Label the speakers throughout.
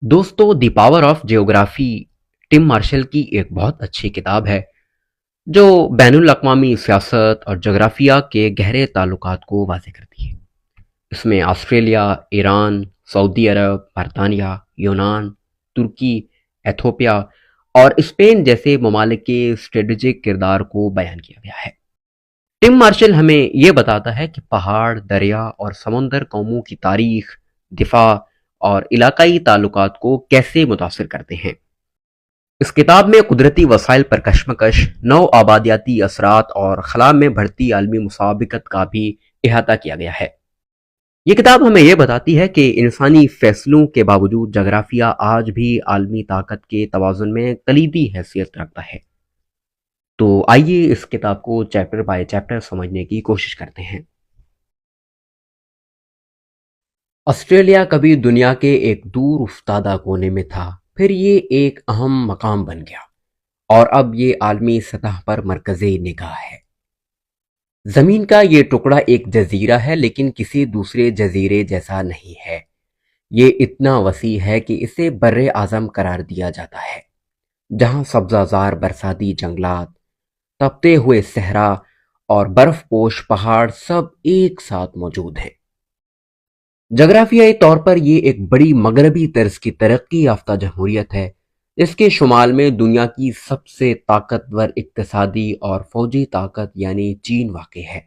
Speaker 1: دوستو the power of geography Tim Marshall کی ایک بہت اچھی کتاب ہے جو بین الاقوامی سیاست اور جغرافیہ کے گہرے تعلقات کو واضح کرتی ہے۔ اس میں آسٹریلیا، ایران، سعودی عرب، برطانیہ، یونان، ترکی، ایتھوپیا اور اسپین جیسے ممالک کے اسٹریٹجک کردار کو بیان کیا گیا ہے۔ ٹم مارشل ہمیں یہ بتاتا ہے کہ پہاڑ، دریا اور سمندر قوموں کی تاریخ، دفاع اور علاقائی تعلقات کو کیسے متاثر کرتے ہیں۔ اس کتاب میں قدرتی وسائل پر کشمکش، نو آبادیاتی اثرات اور خلا میں بڑھتی عالمی مسابقت کا بھی احاطہ کیا گیا ہے۔ یہ کتاب ہمیں یہ بتاتی ہے کہ انسانی فیصلوں کے باوجود جغرافیہ آج بھی عالمی طاقت کے توازن میں کلیدی حیثیت رکھتا ہے۔ تو آئیے اس کتاب کو چیپٹر بائی چیپٹر سمجھنے کی کوشش کرتے ہیں۔ آسٹریلیا کبھی دنیا کے ایک دور افتادہ کونے میں تھا، پھر یہ ایک اہم مقام بن گیا اور اب یہ عالمی سطح پر مرکز نگاہ ہے۔ زمین کا یہ ٹکڑا ایک جزیرہ ہے، لیکن کسی دوسرے جزیرے جیسا نہیں ہے۔ یہ اتنا وسیع ہے کہ اسے بر اعظم قرار دیا جاتا ہے، جہاں سبزہ زار برساتی جنگلات، تپتے ہوئے صحرا اور برف پوش پہاڑ سب ایک ساتھ موجود ہیں۔ جغرافیائی طور پر یہ ایک بڑی مغربی طرز کی ترقی یافتہ جمہوریت ہے، جس کے شمال میں دنیا کی سب سے طاقتور اقتصادی اور فوجی طاقت یعنی چین واقع ہے۔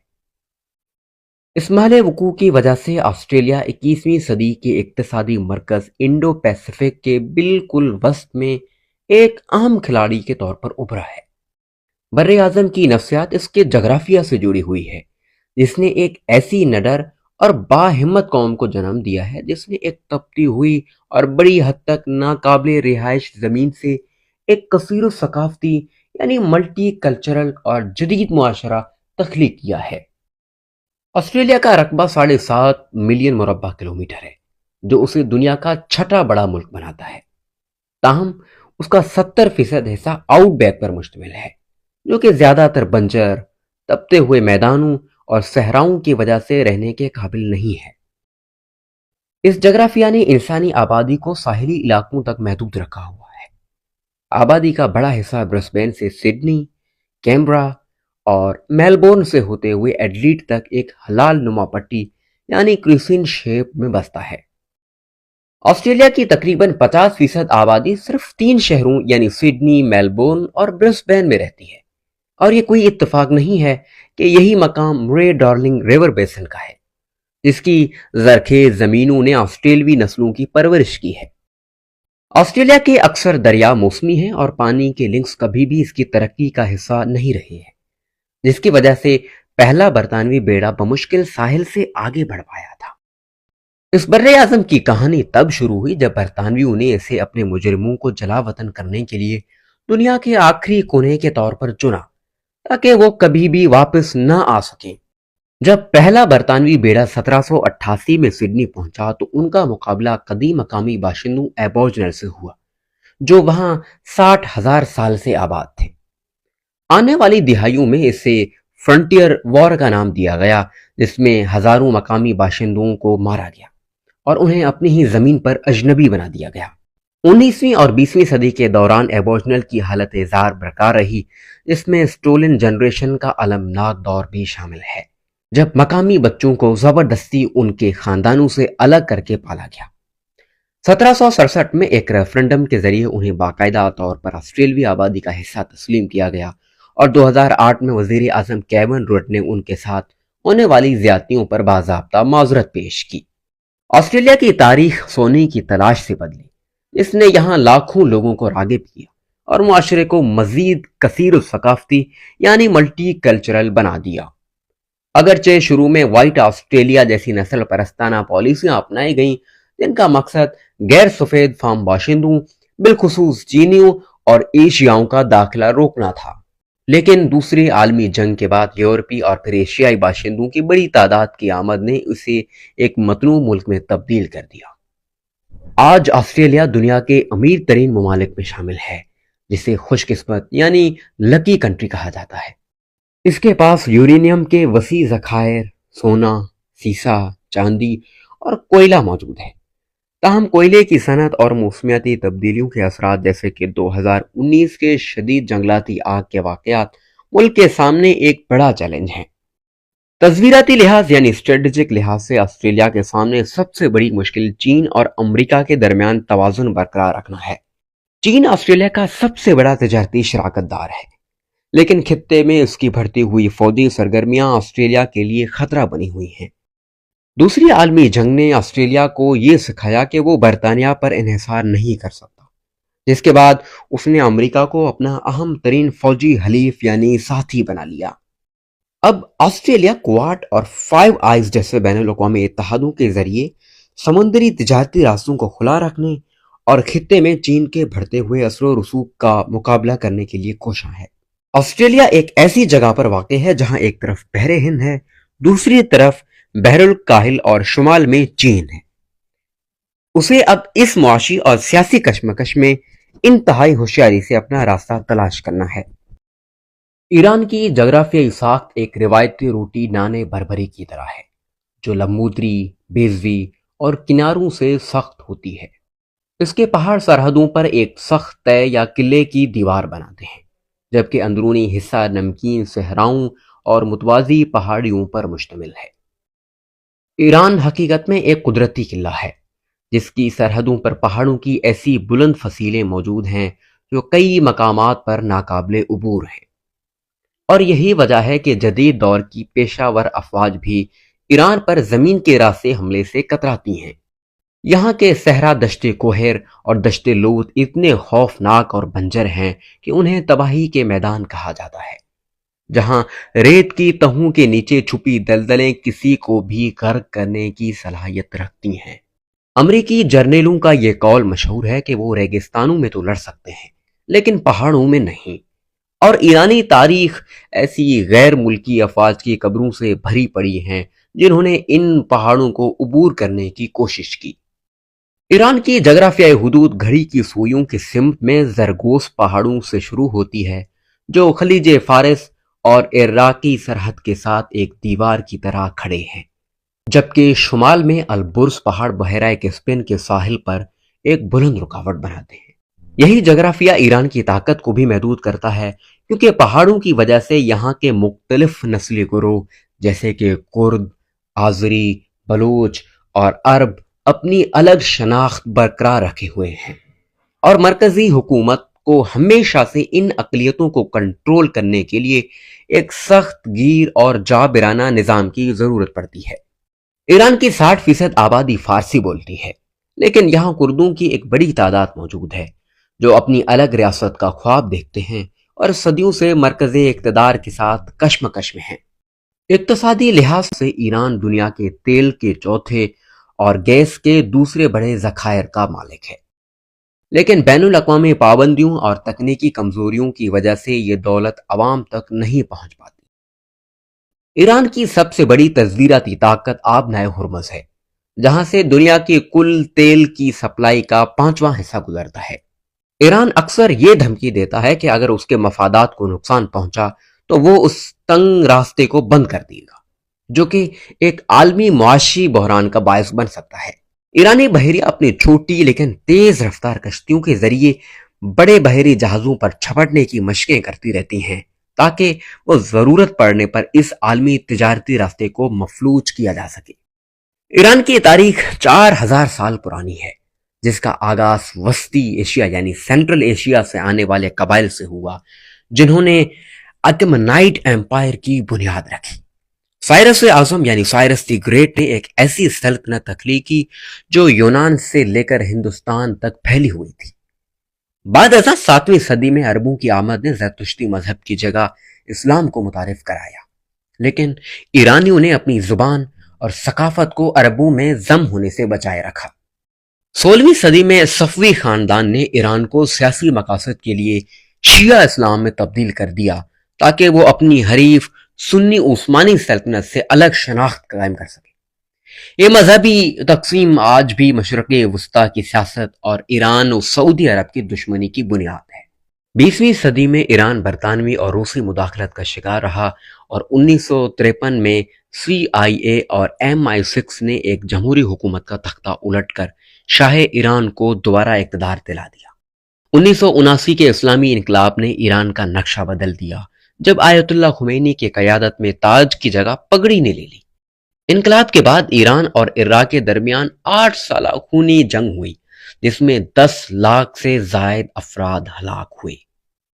Speaker 1: اس محل وقوع کی وجہ سے آسٹریلیا 21ویں صدی کے اقتصادی مرکز انڈو پیسفک کے بالکل وسط میں ایک اہم کھلاڑی کے طور پر ابھرا ہے۔ بر اعظم کی نفسیات اس کے جغرافیہ سے جڑی ہوئی ہے، جس نے ایک ایسی نڈر اور باہمت قوم کو جنم دیا ہے جس نے ایک تپتی ہوئی اور بڑی حد تک ناقابل رہائش زمین سے ایک کثیر و ثقافتی یعنی ملٹی کلچرل اور جدید معاشرہ تخلیق کیا ہے۔ آسٹریلیا کا رقبہ 7.5 ملین مربع کلومیٹر ہے، جو اسے دنیا کا چھٹا بڑا ملک بناتا ہے۔ تاہم اس کا 70% حصہ آؤٹ بیک پر مشتمل ہے، جو کہ زیادہ تر بنجر، تپتے ہوئے میدانوں اور صحراؤں کی وجہ سے رہنے کے قابل نہیں ہے۔ اس جغرافیہ نے انسانی آبادی کو ساحلی علاقوں تک محدود رکھا ہوا ہے۔ آبادی کا بڑا حصہ برسبین سے سڈنی، کیمبرا اور میلبورن سے ہوتے ہوئے ایڈلیڈ تک ایک ہلال نما پٹی یعنی کریسنٹ شیپ میں بستا ہے۔ آسٹریلیا کی تقریباً 50% آبادی صرف 3 شہروں یعنی سڈنی، میلبورن اور برسبین میں رہتی ہے، اور یہ کوئی اتفاق نہیں ہے کہ یہی مقام مرے ڈارلنگ ریور بیسن کا ہے، جس کی زرخیز زمینوں نے آسٹریلوی نسلوں کی پرورش کی ہے۔ آسٹریلیا کے اکثر دریا موسمی ہیں اور پانی کے لنکس کبھی بھی اس کی ترقی کا حصہ نہیں رہے ہیں، جس کی وجہ سے پہلا برطانوی بیڑا بمشکل ساحل سے آگے بڑھ پایا تھا۔ اس بر اعظم کی کہانی تب شروع ہوئی جب برطانویوں نے اسے اپنے مجرموں کو جلا وطن کرنے کے لیے دنیا کے آخری کونے کے طور پر چنا، تاکہ وہ کبھی بھی واپس نہ آ سکیں۔ جب پہلا برطانوی بیڑا 1788 میں سڈنی پہنچا تو ان کا مقابلہ قدیم مقامی باشندوں ایبورجنل سے ہوا، جو وہاں 60,000 سال سے آباد تھے۔ آنے والی دہائیوں میں اسے فرنٹیئر وار کا نام دیا گیا، جس میں ہزاروں مقامی باشندوں کو مارا گیا اور انہیں اپنی ہی زمین پر اجنبی بنا دیا گیا۔ 19ویں اور 20ویں صدی کے دوران ایبورجنل کی حالت زار برقرار رہی، جس میں سٹولن جنریشن کا المناک دور بھی شامل ہے، جب مقامی بچوں کو زبردستی ان کے خاندانوں سے الگ کر کے پالا گیا۔ 1767 میں ایک ریفرنڈم کے ذریعے انہیں باقاعدہ طور پر آسٹریلوی آبادی کا حصہ تسلیم کیا گیا، اور 2008 میں وزیر اعظم کیون رڈ نے ان کے ساتھ ہونے والی زیادتیوں پر باضابطہ معذرت پیش کی۔ آسٹریلیا کی تاریخ سونے کی تلاش سے بدلی، اس نے یہاں لاکھوں لوگوں کو راغب کیا اور معاشرے کو مزید کثیر الثقافتی یعنی ملٹی کلچرل بنا دیا۔ اگرچہ شروع میں وائٹ آسٹریلیا جیسی نسل پرستانہ پالیسیاں اپنائی گئیں، جن کا مقصد غیر سفید فام باشندوں بالخصوص چینیوں اور ایشیاؤں کا داخلہ روکنا تھا، لیکن دوسری عالمی جنگ کے بعد یورپی اور پھر ایشیائی باشندوں کی بڑی تعداد کی آمد نے اسے ایک متنوع ملک میں تبدیل کر دیا۔ آج آسٹریلیا دنیا کے امیر ترین ممالک میں شامل ہے، جسے خوش قسمت یعنی لکی کنٹری کہا جاتا ہے۔ اس کے پاس یورینیم کے وسیع ذخائر، سونا، سیسا، چاندی اور کوئلہ موجود ہے۔ تاہم کوئلے کی صنعت اور موسمیاتی تبدیلیوں کے اثرات جیسے کہ 2019 کے شدید جنگلاتی آگ کے واقعات ملک کے سامنے ایک بڑا چیلنج ہیں۔ تصویراتی لحاظ یعنی اسٹریٹجک لحاظ سے آسٹریلیا کے سامنے سب سے بڑی مشکل چین اور امریکہ کے درمیان توازن برقرار رکھنا ہے۔ چین آسٹریلیا کا سب سے بڑا تجارتی شراکت دار ہے، لیکن خطے میں اس کی بڑھتی ہوئی فوجی سرگرمیاں آسٹریلیا کے لیے خطرہ بنی ہوئی ہیں۔ دوسری عالمی جنگ نے آسٹریلیا کو یہ سکھایا کہ وہ برطانیہ پر انحصار نہیں کر سکتا، جس کے بعد اس نے امریکہ کو اپنا اہم ترین فوجی حلیف یعنی ساتھی بنا لیا۔ اب آسٹریلیا کوارڈ اور فائیو آئیز جیسے بین الاقوامی اتحادوں کے ذریعے سمندری تجارتی راستوں کو کھلا رکھنے اور خطے میں چین کے بڑھتے ہوئے اثر و رسوخ کا مقابلہ کرنے کے لیے کوشاں ہے۔ آسٹریلیا ایک ایسی جگہ پر واقع ہے جہاں ایک طرف بحر ہند ہے، دوسری طرف بحر الکاہل اور شمال میں چین ہے۔ اسے اب اس معاشی اور سیاسی کشمکش میں انتہائی ہوشیاری سے اپنا راستہ تلاش کرنا ہے۔ ایران کی جغرافیائی ساخت ایک روایتی روٹی نانے بربری کی طرح ہے، جو لمبوتری، بیضوی اور کناروں سے سخت ہوتی ہے۔ اس کے پہاڑ سرحدوں پر ایک سخت طے یا قلعے کی دیوار بناتے ہیں، جبکہ اندرونی حصہ نمکین صحراؤں اور متوازی پہاڑیوں پر مشتمل ہے۔ ایران حقیقت میں ایک قدرتی قلعہ ہے، جس کی سرحدوں پر پہاڑوں کی ایسی بلند فصیلیں موجود ہیں جو کئی مقامات پر ناقابل عبور ہیں، اور یہی وجہ ہے کہ جدید دور کی پیشہ ور افواج بھی ایران پر زمین کے راستے حملے سے کتراتی ہیں۔ یہاں کے صحرا دشت کوہر اور دشت لوت اتنے خوفناک اور بنجر ہیں کہ انہیں تباہی کے میدان کہا جاتا ہے، جہاں ریت کی تہوں کے نیچے چھپی دلدلیں کسی کو بھی غرق کرنے کی صلاحیت رکھتی ہیں۔ امریکی جرنیلوں کا یہ قول مشہور ہے کہ وہ ریگستانوں میں تو لڑ سکتے ہیں لیکن پہاڑوں میں نہیں، اور ایرانی تاریخ ایسی غیر ملکی افواج کی قبروں سے بھری پڑی ہیں جنہوں نے ان پہاڑوں کو عبور کرنے کی کوشش کی۔ ایران کی جغرافیائی حدود گھڑی کی سوئیوں کی سمت میں زرگوس پہاڑوں سے شروع ہوتی ہے، جو خلیج فارس اور عراقی سرحد کے ساتھ ایک دیوار کی طرح کھڑے ہیں، جبکہ شمال میں البرز پہاڑ بحیرہ کیسپیئن کے ساحل پر ایک بلند رکاوٹ بناتے ہیں۔ یہی جغرافیہ ایران کی طاقت کو بھی محدود کرتا ہے، کیونکہ پہاڑوں کی وجہ سے یہاں کے مختلف نسلی گروہ جیسے کہ کرد، آذری، بلوچ اور عرب اپنی الگ شناخت برقرار رکھے ہوئے ہیں، اور مرکزی حکومت کو ہمیشہ سے ان اقلیتوں کو کنٹرول کرنے کے لیے ایک سخت گیر اور جابرانہ نظام کی ضرورت پڑتی ہے۔ ایران کی 60% آبادی فارسی بولتی ہے، لیکن یہاں کردوں کی ایک بڑی تعداد موجود ہے جو اپنی الگ ریاست کا خواب دیکھتے ہیں اور صدیوں سے مرکزی اقتدار کے ساتھ کشمکش میں ہیں۔ اقتصادی لحاظ سے ایران دنیا کے تیل کے چوتھے اور گیس کے دوسرے بڑے ذخائر کا مالک ہے، لیکن بین الاقوامی پابندیوں اور تکنیکی کمزوریوں کی وجہ سے یہ دولت عوام تک نہیں پہنچ پاتی۔ ایران کی سب سے بڑی تصدیراتی طاقت آبنائے ہرمز ہے، جہاں سے دنیا کی کل تیل کی سپلائی کا 5واں حصہ گزرتا ہے۔ ایران اکثر یہ دھمکی دیتا ہے کہ اگر اس کے مفادات کو نقصان پہنچا تو وہ اس تنگ راستے کو بند کر دے گا، جو کہ ایک عالمی معاشی بحران کا باعث بن سکتا ہے۔ ایرانی بحریہ اپنی چھوٹی لیکن تیز رفتار کشتیوں کے ذریعے بڑے بحری جہازوں پر چھپٹنے کی مشقیں کرتی رہتی ہیں تاکہ وہ ضرورت پڑنے پر اس عالمی تجارتی راستے کو مفلوج کیا جا سکے۔ ایران کی تاریخ 4000 سال پرانی ہے، جس کا آغاز وسطی ایشیا یعنی سینٹرل ایشیا سے آنے والے قبائل سے ہوا، جنہوں نے اکمنائٹ ایمپائر کی بنیاد رکھی۔ سائرس اعظم یعنی سائرس دی گریٹ نے ایک ایسی سلطنت تخلیق کی جو یونان سے لے کر ہندوستان تک پھیلی ہوئی تھی۔ بعد ازاں 7ویں صدی میں عربوں کی آمد نے زرتشتی مذہب کی جگہ اسلام کو متعارف کرایا، لیکن ایرانیوں نے اپنی زبان اور ثقافت کو عربوں میں ضم ہونے سے بچائے رکھا۔ 16ویں صدی میں صفوی خاندان نے ایران کو سیاسی مقاصد کے لیے شیعہ اسلام میں تبدیل کر دیا تاکہ وہ اپنی حریف سنی عثمانی سلطنت سے الگ شناخت قائم کر سکے۔ یہ مذہبی تقسیم آج بھی مشرق وسطیٰ کی سیاست اور ایران اور سعودی عرب کی دشمنی کی بنیاد ہے۔ 20ویں صدی میں ایران برطانوی اور روسی مداخلت کا شکار رہا اور 1953 میں CIA اور MI6 نے ایک جمہوری حکومت کا تختہ الٹ کر شاہ ایران کو دوبارہ اقتدار دلا دیا۔ 1979 کے اسلامی انقلاب نے ایران کا نقشہ بدل دیا جب آیت اللہ خمینی کی قیادت میں تاج کی جگہ پگڑی نے لے لی۔ انقلاب کے بعد ایران اور عراق کے درمیان 8 سالہ خونی جنگ ہوئی جس میں 10 لاکھ سے زائد افراد ہلاک ہوئے۔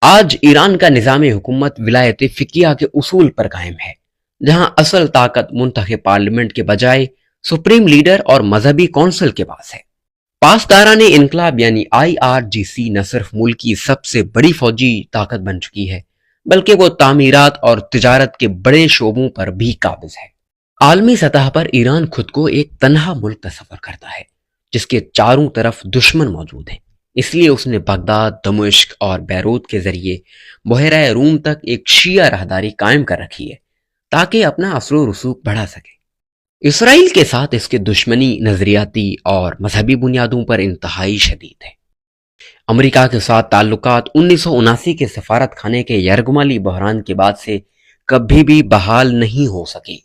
Speaker 1: آج ایران کا نظام حکومت ولایت فقیہ کے اصول پر قائم ہے، جہاں اصل طاقت منتخب پارلیمنٹ کے بجائے سپریم لیڈر اور مذہبی کونسل کے پاس ہے۔ پاسداران انقلاب یعنی IRGC نہ صرف ملک کی سب سے بڑی فوجی طاقت بن چکی ہے بلکہ وہ تعمیرات اور تجارت کے بڑے شعبوں پر بھی قابض ہے۔ عالمی سطح پر ایران خود کو ایک تنہا ملک تصور کرتا ہے جس کے چاروں طرف دشمن موجود ہیں، اس لیے اس نے بغداد، دمشق اور بیروت کے ذریعے بحیرہ روم تک ایک شیعہ راہداری قائم کر رکھی ہے تاکہ اپنا اثر و رسوخ بڑھا سکے۔ اسرائیل کے ساتھ اس کے دشمنی نظریاتی اور مذہبی بنیادوں پر انتہائی شدید ہے۔ امریکہ کے ساتھ تعلقات 1979 کے سفارت خانے کے یرغمالی بحران کے بعد سے کبھی بھی بحال نہیں ہو سکی۔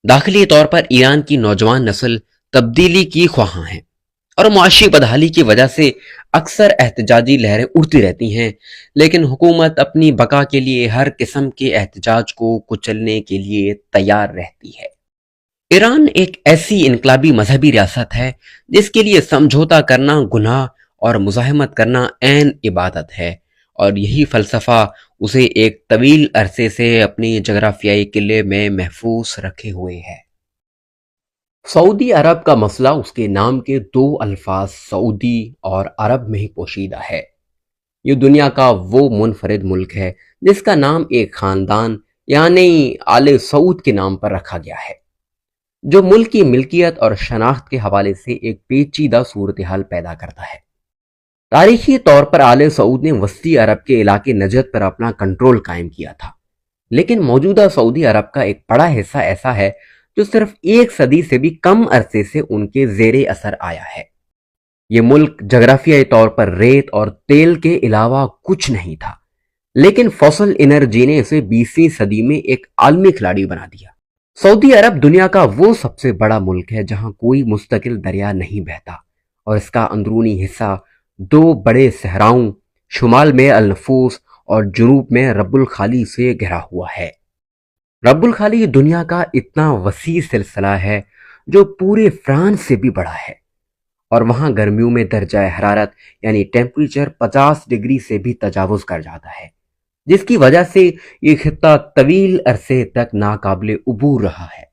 Speaker 1: داخلی طور پر ایران کی نوجوان نسل تبدیلی کی خواہاں ہیں اور معاشی بدحالی کی وجہ سے اکثر احتجاجی لہریں اڑتی رہتی ہیں، لیکن حکومت اپنی بقا کے لیے ہر قسم کے احتجاج کو کچلنے کے لیے تیار رہتی ہے۔ ایران ایک ایسی انقلابی مذہبی ریاست ہے جس کے لیے سمجھوتا کرنا گناہ اور مزاحمت کرنا عین عبادت ہے، اور یہی فلسفہ اسے ایک طویل عرصے سے اپنی جغرافیائی قلعے میں محفوظ رکھے ہوئے ہے۔ سعودی عرب کا مسئلہ اس کے نام کے 2 الفاظ سعودی اور عرب میں ہی پوشیدہ ہے۔ یہ دنیا کا وہ منفرد ملک ہے جس کا نام ایک خاندان یعنی آل سعود کے نام پر رکھا گیا ہے، جو ملک کی ملکیت اور شناخت کے حوالے سے ایک پیچیدہ صورتحال پیدا کرتا ہے۔ تاریخی طور پر آل سعود نے وسطی عرب کے علاقے نجد پر اپنا کنٹرول قائم کیا تھا، لیکن موجودہ سعودی عرب کا ایک بڑا حصہ ایسا ہے جو صرف 1 صدی سے بھی کم عرصے سے ان کے زیر اثر آیا ہے۔ یہ ملک جغرافیائی طور پر ریت اور تیل کے علاوہ کچھ نہیں تھا، لیکن فوسل انرجی نے اسے 20ویں صدی میں ایک عالمی کھلاڑی بنا دیا۔ سعودی عرب دنیا کا وہ سب سے بڑا ملک ہے جہاں کوئی مستقل دریا نہیں بہتا، اور اس کا اندرونی حصہ 2 بڑے صحراؤں شمال میں النفوس اور جنوب میں رب الخالی سے گھرا ہوا ہے۔ رب الخالی دنیا کا اتنا وسیع سلسلہ ہے جو پورے فرانس سے بھی بڑا ہے، اور وہاں گرمیوں میں درجہ حرارت یعنی ٹیمپریچر 50 ڈگری سے بھی تجاوز کر جاتا ہے، جس کی وجہ سے یہ خطہ طویل عرصے تک ناقابل عبور رہا ہے۔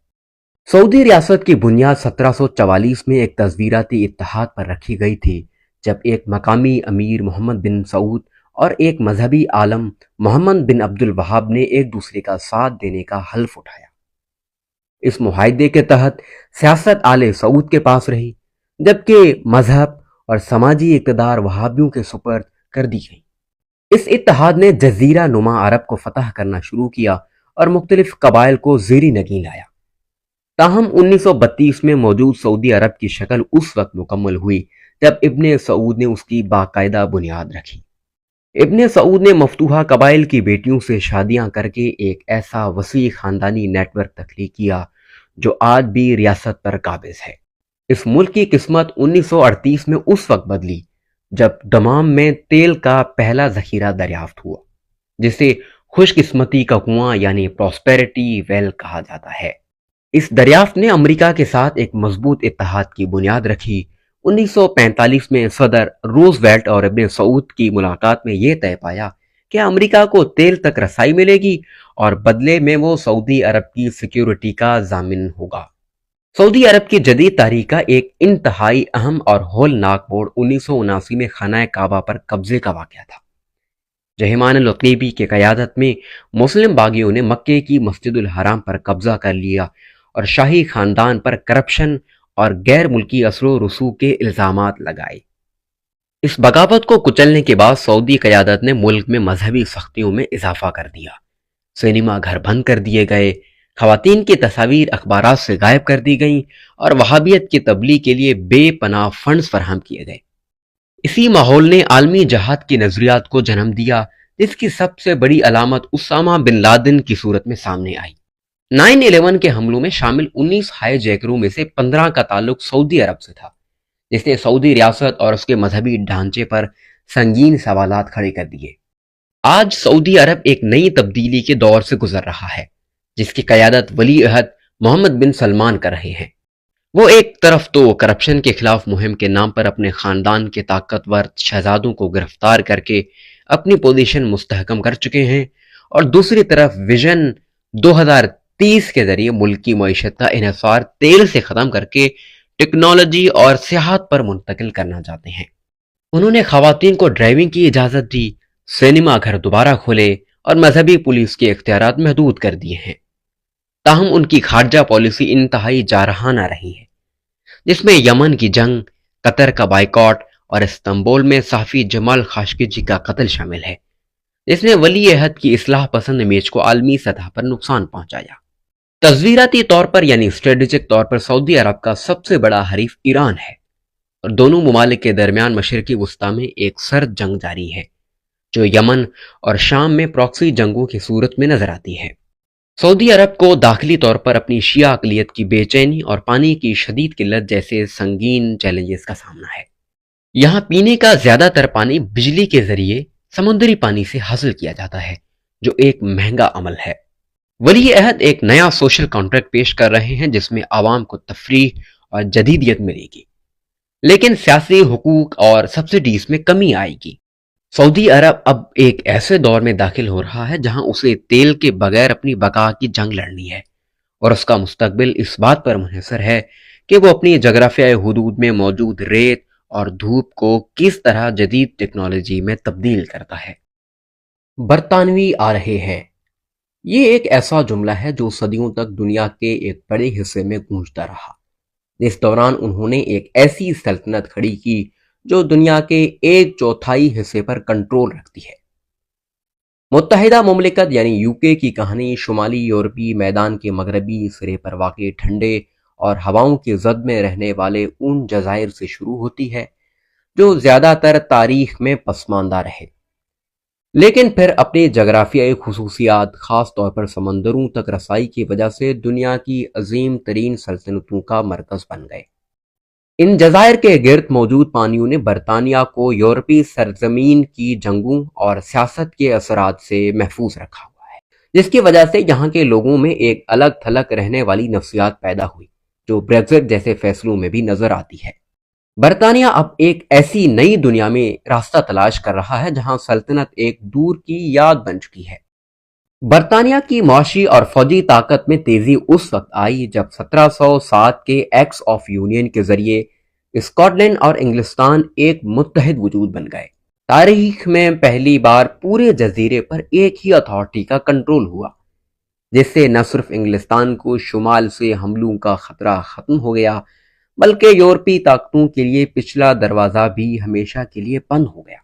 Speaker 1: سعودی ریاست کی بنیاد 1744 میں ایک تصویراتی اتحاد پر رکھی گئی تھی، جب ایک مقامی امیر محمد بن سعود اور ایک مذہبی عالم محمد بن عبد الوہاب نے ایک دوسرے کا ساتھ دینے کا حلف اٹھایا۔ اس معاہدے کے تحت سیاست آل سعود کے پاس رہی، جبکہ مذہب اور سماجی اقتدار وہابیوں کے سپرد کر دی گئی۔ اس اتحاد نے جزیرہ نما عرب کو فتح کرنا شروع کیا اور مختلف قبائل کو زیر نگین لایا۔ تاہم 1932 میں موجود سعودی عرب کی شکل اس وقت مکمل ہوئی جب ابن سعود نے اس کی باقاعدہ بنیاد رکھی۔ ابن سعود نے مفتوحہ قبائل کی بیٹیوں سے شادیاں کر کے ایک ایسا وسیع خاندانی نیٹ ورک تخلیق کیا جو آج بھی ریاست پر قابض ہے۔ اس ملک کی قسمت 1938 میں اس وقت بدلی جب دمام میں تیل کا پہلا ذخیرہ دریافت ہوا، جسے خوش قسمتی کا کنواں یعنی پراسپیرٹی ویل کہا جاتا ہے۔ اس دریافت نے امریکہ کے ساتھ ایک مضبوط اتحاد کی بنیاد رکھی۔ 1945 میں صدر روزویلٹ اور ابن سعود کی ملاقات میں یہ طے پایا کہ امریکہ کو تیل تک رسائی ملے گی اور بدلے میں وہ سعودی عرب کی سیکیورٹی کا ضامن ہوگا۔ سعودی عرب کی جدید تاریخ کا ایک انتہائی اہم اور ہولناک موڑ 1979 میں خانہ کعبہ پر قبضے کا واقعہ تھا۔ جہیمان العقیبی کی قیادت میں مسلم باغیوں نے مکے کی مسجد الحرام پر قبضہ کر لیا اور شاہی خاندان پر کرپشن اور غیر ملکی اثر و رسوخ کے الزامات لگائے۔ اس بغاوت کو کچلنے کے بعد سعودی قیادت نے ملک میں مذہبی سختیوں میں اضافہ کر دیا۔ سینما گھر بند کر دیے گئے، خواتین کی تصاویر اخبارات سے غائب کر دی گئیں اور وہابیت کی تبلیغ کے لیے بے پناہ فنڈز فراہم کیے گئے۔ اسی ماحول نے عالمی جہاد کی نظریات کو جنم دیا، جس کی سب سے بڑی علامت اسامہ بن لادن کی صورت میں سامنے آئی۔ 9/11 کے حملوں میں شامل 19 ہائی جیکروں میں سے 15 کا تعلق سعودی عرب سے تھا، جس نے سعودی ریاست اور اس کے مذہبی ڈھانچے پر سنگین سوالات کھڑے کر دیے۔ آج سعودی عرب ایک نئی تبدیلی کے دور سے گزر رہا ہے، جس کی قیادت ولی عہد محمد بن سلمان کر رہے ہیں۔ وہ ایک طرف تو کرپشن کے خلاف مہم کے نام پر اپنے خاندان کے طاقتور شہزادوں کو گرفتار کر کے اپنی پوزیشن مستحکم کر چکے ہیں، اور دوسری طرف ویژن 2030 کے ذریعے ملک کی معیشت کا انحصار تیل سے ختم کر کے ٹیکنالوجی اور سیاحت پر منتقل کرنا چاہتے ہیں۔ انہوں نے خواتین کو ڈرائیونگ کی اجازت دی، سینما گھر دوبارہ کھولے اور مذہبی پولیس کے اختیارات محدود کر دیے ہیں۔ تاہم ان کی خارجہ پالیسی انتہائی جارحانہ رہی ہے، جس میں یمن کی جنگ، قطر کا بائیکاٹ اور استنبول میں صحافی جمال خاشقجی کا قتل شامل ہے، جس نے ولی عہد کی اصلاح پسند امیج کو عالمی سطح پر نقصان پہنچایا۔ تصویراتی طور پر یعنی اسٹریٹجک طور پر سعودی عرب کا سب سے بڑا حریف ایران ہے، اور دونوں ممالک کے درمیان مشرقی وسطی میں ایک سرد جنگ جاری ہے، جو یمن اور شام میں پراکسی جنگوں کی صورت میں نظر آتی ہے۔ سعودی عرب کو داخلی طور پر اپنی شیعہ اقلیت کی بے چینی اور پانی کی شدید قلت جیسے سنگین چیلنجز کا سامنا ہے۔ یہاں پینے کا زیادہ تر پانی بجلی کے ذریعے سمندری پانی سے حاصل کیا جاتا ہے، جو ایک مہنگا عمل ہے۔ ولی عہد ایک نیا سوشل کانٹریکٹ پیش کر رہے ہیں، جس میں عوام کو تفریح اور جدیدیت ملے گی، لیکن سیاسی حقوق اور سبسڈیز میں کمی آئے گی۔ سعودی عرب اب ایک ایسے دور میں داخل ہو رہا ہے جہاں اسے تیل کے بغیر اپنی بقا کی جنگ لڑنی ہے، اور اس کا مستقبل اس بات پر منحصر ہے کہ وہ اپنی جغرافیائی حدود میں موجود ریت اور دھوپ کو کس طرح جدید ٹیکنالوجی میں تبدیل کرتا ہے۔ برطانوی آ رہے ہیں، یہ ایک ایسا جملہ ہے جو صدیوں تک دنیا کے ایک بڑے حصے میں گونجتا رہا، جس دوران انہوں نے ایک ایسی سلطنت کھڑی کی جو دنیا کے 1/4 حصے پر کنٹرول رکھتی ہے۔ متحدہ مملکت یعنی یو کے کی کہانی شمالی یورپی میدان کے مغربی سرے پر واقع ٹھنڈے اور ہواؤں کی زد میں رہنے والے ان جزائر سے شروع ہوتی ہے جو زیادہ تر تاریخ میں پسماندہ رہے، لیکن پھر اپنی جغرافیائی خصوصیات، خاص طور پر سمندروں تک رسائی کی وجہ سے دنیا کی عظیم ترین سلطنتوں کا مرکز بن گئے۔ ان جزائر کے گرد موجود پانیوں نے برطانیہ کو یورپی سرزمین کی جنگوں اور سیاست کے اثرات سے محفوظ رکھا ہوا ہے، جس کی وجہ سے یہاں کے لوگوں میں ایک الگ تھلگ رہنے والی نفسیات پیدا ہوئی، جو بریگزٹ جیسے فیصلوں میں بھی نظر آتی ہے۔ برطانیہ اب ایک ایسی نئی دنیا میں راستہ تلاش کر رہا ہے جہاں سلطنت ایک دور کی یاد بن چکی ہے۔ برطانیہ کی معاشی اور فوجی طاقت میں تیزی اس وقت آئی جب 1707 کے ایکٹس آف یونین کے ذریعے اسکاٹ لینڈ اور انگلستان ایک متحد وجود بن گئے۔ تاریخ میں پہلی بار پورے جزیرے پر ایک ہی اتھارٹی کا کنٹرول ہوا، جس سے نہ صرف انگلستان کو شمال سے حملوں کا خطرہ ختم ہو گیا، بلکہ یورپی طاقتوں کے لیے پچھلا دروازہ بھی ہمیشہ کے لیے بند ہو گیا۔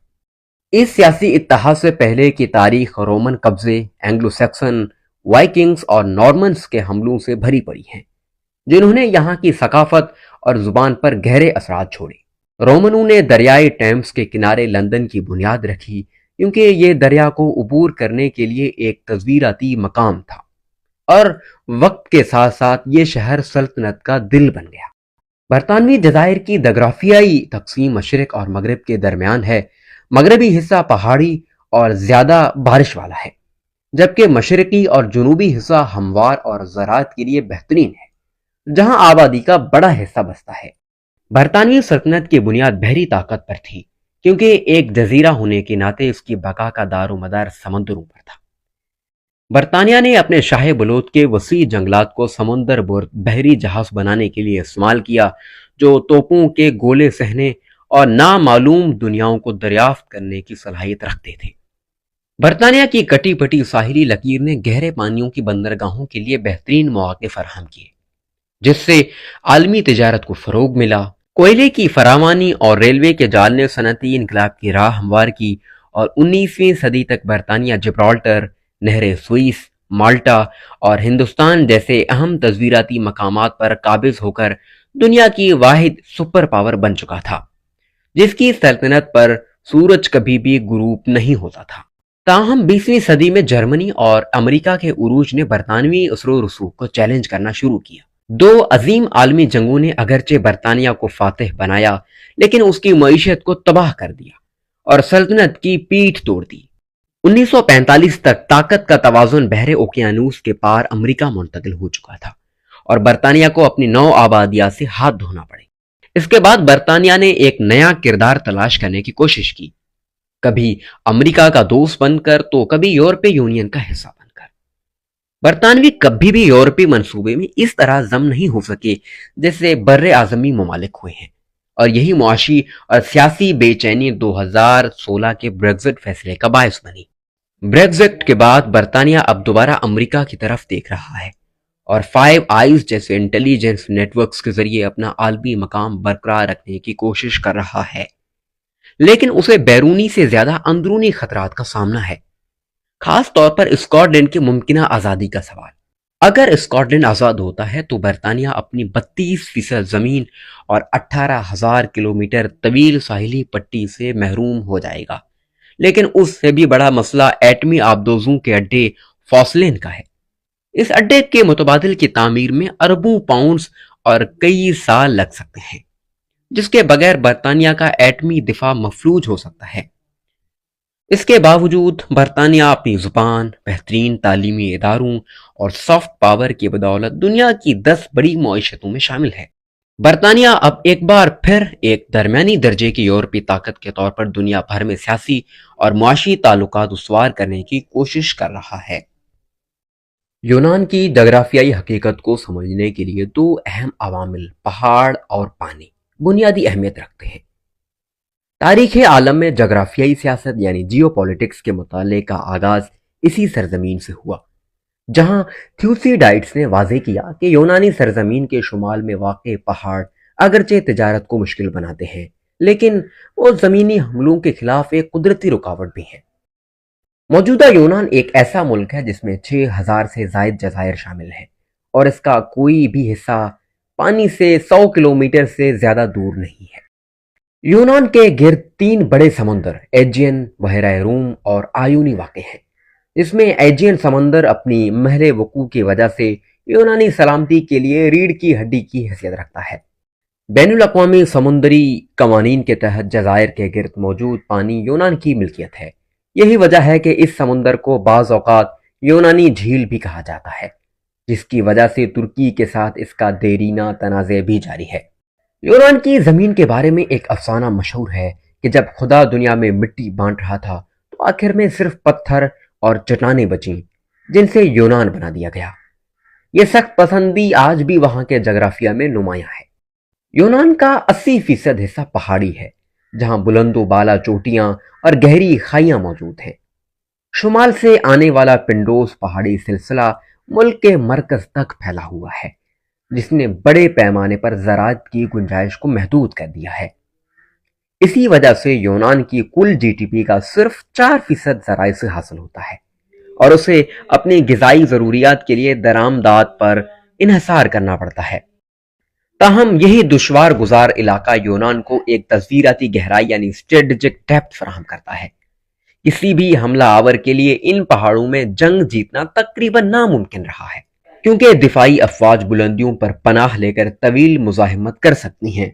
Speaker 1: اس سیاسی اتحاد سے پہلے کی تاریخ رومن قبضے، اینگلو سیکسن، وائکنگز اور نارمنز کے حملوں سے بھری پڑی ہیں، جنہوں نے یہاں کی ثقافت اور زبان پر گہرے اثرات چھوڑے۔ رومنوں نے دریائے ٹیمز کے کنارے لندن کی بنیاد رکھی، کیونکہ یہ دریا کو عبور کرنے کے لیے ایک تصویراتی مقام تھا، اور وقت کے ساتھ ساتھ یہ شہر سلطنت کا دل بن گیا۔ برطانوی جزائر کی جغرافیائی تقسیم مشرق اور مغرب کے درمیان ہے۔ مغربی حصہ پہاڑی اور زیادہ بارش والا ہے، جبکہ مشرقی اور جنوبی حصہ ہموار اور زراعت کے لیے بہترین ہے، جہاں آبادی کا بڑا حصہ بستا ہے۔ برطانوی سلطنت کی بنیاد بحری طاقت پر تھی، کیونکہ ایک جزیرہ ہونے کے ناطے اس کی بقا کا دار و مدار سمندروں پر تھا۔ برطانیہ نے اپنے شاہ بلوط کے وسیع جنگلات کو سمندر بر بحری جہاز بنانے کے لیے استعمال کیا، جو توپوں کے گولے سہنے اور نامعلوم دنیاؤں کو دریافت کرنے کی صلاحیت رکھتے تھے۔ برطانیہ کی کٹی پٹی ساحلی لکیر نے گہرے پانیوں کی بندرگاہوں کے لیے بہترین مواقع فراہم کیے، جس سے عالمی تجارت کو فروغ ملا۔ کوئلے کی فراوانی اور ریلوے کے جال نے صنعتی انقلاب کی راہ ہموار کی، اور 19ویں صدی تک برطانیہ جبرالٹر، نہر سوئس، مالٹا اور ہندوستان جیسے اہم تصویراتی مقامات پر قابض ہو کر دنیا کی واحد سپر پاور بن چکا تھا، جس کی سلطنت پر سورج کبھی بھی غروب نہیں ہوتا تھا۔ تاہم 20ویں صدی میں جرمنی اور امریکہ کے عروج نے برطانوی اثر و رسوخ کو چیلنج کرنا شروع کیا، دو عظیم عالمی جنگوں نے اگرچہ برطانیہ کو فاتح بنایا لیکن اس کی معیشت کو تباہ کر دیا اور سلطنت کی پیٹھ توڑ دی۔ 1945 تک طاقت کا توازن بحر اوقیانوس کے پار امریکہ منتقل ہو چکا تھا اور برطانیہ کو اپنی نو آبادیات سے ہاتھ دھونا پڑے۔ اس کے بعد برطانیہ نے ایک نیا کردار تلاش کرنے کی کوشش کی، کبھی امریکہ کا دوست بن کر تو کبھی یورپی یونین کا حصہ بن کر۔ برطانوی کبھی بھی یورپی منصوبے میں اس طرح ضم نہیں ہو سکے جیسے بر اعظمی ممالک ہوئے ہیں، اور یہی معاشی اور سیاسی بے چینی 2016 کے بریگزٹ فیصلے کا باعث بنی۔ بریگزٹ کے بعد برطانیہ اب دوبارہ امریکہ کی طرف دیکھ رہا ہے اور فائیو آئیز جیسے انٹیلیجنس نیٹ ورکس کے ذریعے اپنا عالمی مقام برقرار رکھنے کی کوشش کر رہا ہے، لیکن اسے بیرونی سے زیادہ اندرونی خطرات کا سامنا ہے، خاص طور پر اسکاٹ لینڈ کی ممکنہ آزادی کا سوال۔ اگر اسکاٹ لینڈ آزاد ہوتا ہے تو برطانیہ اپنی 32% زمین اور 18,000 کلومیٹر طویل ساحلی پٹی سے محروم ہو جائے گا، لیکن اس سے بھی بڑا مسئلہ ایٹمی آبدوزوں کے اڈے فاسلین کا ہے۔ اس اڈے کے متبادل کی تعمیر میں اربوں پاؤنڈز اور کئی سال لگ سکتے ہیں، جس کے بغیر برطانیہ کا ایٹمی دفاع مفلوج ہو سکتا ہے۔ اس کے باوجود برطانیہ اپنی زبان، بہترین تعلیمی اداروں اور سافٹ پاور کی بدولت دنیا کی 10 بڑی معیشتوں میں شامل ہے۔ برطانیہ اب ایک بار پھر ایک درمیانی درجے کی یورپی طاقت کے طور پر دنیا بھر میں سیاسی اور معاشی تعلقات استوار کرنے کی کوشش کر رہا ہے۔ یونان کی جغرافیائی حقیقت کو سمجھنے کے لیے دو اہم عوامل پہاڑ اور پانی بنیادی اہمیت رکھتے ہیں۔ تاریخ عالم میں جغرافیائی سیاست یعنی جیو پولیٹکس کے مطالعے کا آغاز اسی سرزمین سے ہوا، جہاں تھیوسیڈائٹس نے واضح کیا کہ یونانی سرزمین کے شمال میں واقع پہاڑ اگرچہ تجارت کو مشکل بناتے ہیں، لیکن وہ زمینی حملوں کے خلاف ایک قدرتی رکاوٹ بھی ہیں۔ موجودہ یونان ایک ایسا ملک ہے جس میں 6,000 سے زائد جزائر شامل ہیں، اور اس کا کوئی بھی حصہ پانی سے 100 کلومیٹر سے زیادہ دور نہیں ہے۔ یونان کے گرد 3 بڑے سمندر ایجین، بحیرہ روم اور آیونی واقع ہیں، جس میں ایجین سمندر اپنی محل وقوع کی وجہ سے یونانی سلامتی کے لیے ریڑھ کی ہڈی کی حیثیت رکھتا ہے۔ بین الاقوامی سمندری قوانین کے تحت جزائر کے گرد موجود پانی یونان کی ملکیت ہے۔ یہی وجہ ہے کہ اس سمندر کو بعض اوقات یونانی جھیل بھی کہا جاتا ہے، جس کی وجہ سے ترکی کے ساتھ اس کا دیرینہ تنازع بھی جاری ہے۔ یونان کی زمین کے بارے میں ایک افسانہ مشہور ہے کہ جب خدا دنیا میں مٹی بانٹ رہا تھا تو آخر میں صرف پتھر اور چٹانیں بچیں، جن سے یونان بنا دیا گیا۔ یہ سخت پسندی آج بھی وہاں کے جغرافیہ میں نمایاں ہے۔ یونان کا 80% حصہ پہاڑی ہے، جہاں بلند و بالا چوٹیاں اور گہری کھائیاں موجود ہیں۔ شمال سے آنے والا پنڈوس پہاڑی سلسلہ ملک کے مرکز تک پھیلا ہوا ہے، جس نے بڑے پیمانے پر زراعت کی گنجائش کو محدود کر دیا ہے۔ اسی وجہ سے یونان کی کل جی ڈی پی کا صرف 4% زراعت سے حاصل ہوتا ہے، اور اسے اپنی غذائی ضروریات کے لیے درآمدات پر انحصار کرنا پڑتا ہے۔ تاہم یہی دشوار گزار علاقہ یونان کو ایک تصویراتی گہرائی یعنی اسٹریٹجک ڈیپتھ فراہم کرتا ہے۔ کسی بھی حملہ آور کے لیے ان پہاڑوں میں جنگ جیتنا تقریباً ناممکن رہا ہے، کیونکہ دفاعی افواج بلندیوں پر پناہ لے کر طویل مزاحمت کر سکتی ہیں۔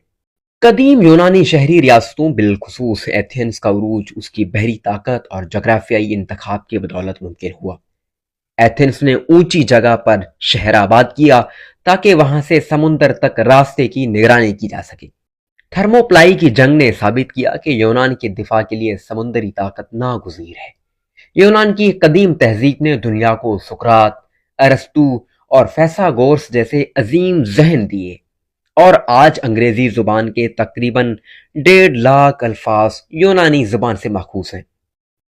Speaker 1: قدیم یونانی شہری ریاستوں بالخصوص ایتھنز کا عروج اس کی بحری طاقت اور جغرافیائی انتخاب کی بدولت ممکن ہوا۔ ایتھنز نے اونچی جگہ پر شہر آباد کیا تاکہ وہاں سے سمندر تک راستے کی نگرانی کی جا سکے۔ تھرموپلائی کی جنگ نے ثابت کیا کہ یونان کے دفاع کے لیے سمندری طاقت ناگزیر ہے۔ یونان کی قدیم تہذیب نے دنیا کو سقراط، ارسطو اور فیثاگورس جیسے عظیم ذہن دیے، اور آج انگریزی زبان کے تقریباً 1.5 لاکھ الفاظ یونانی زبان سے ماخوذ ہیں۔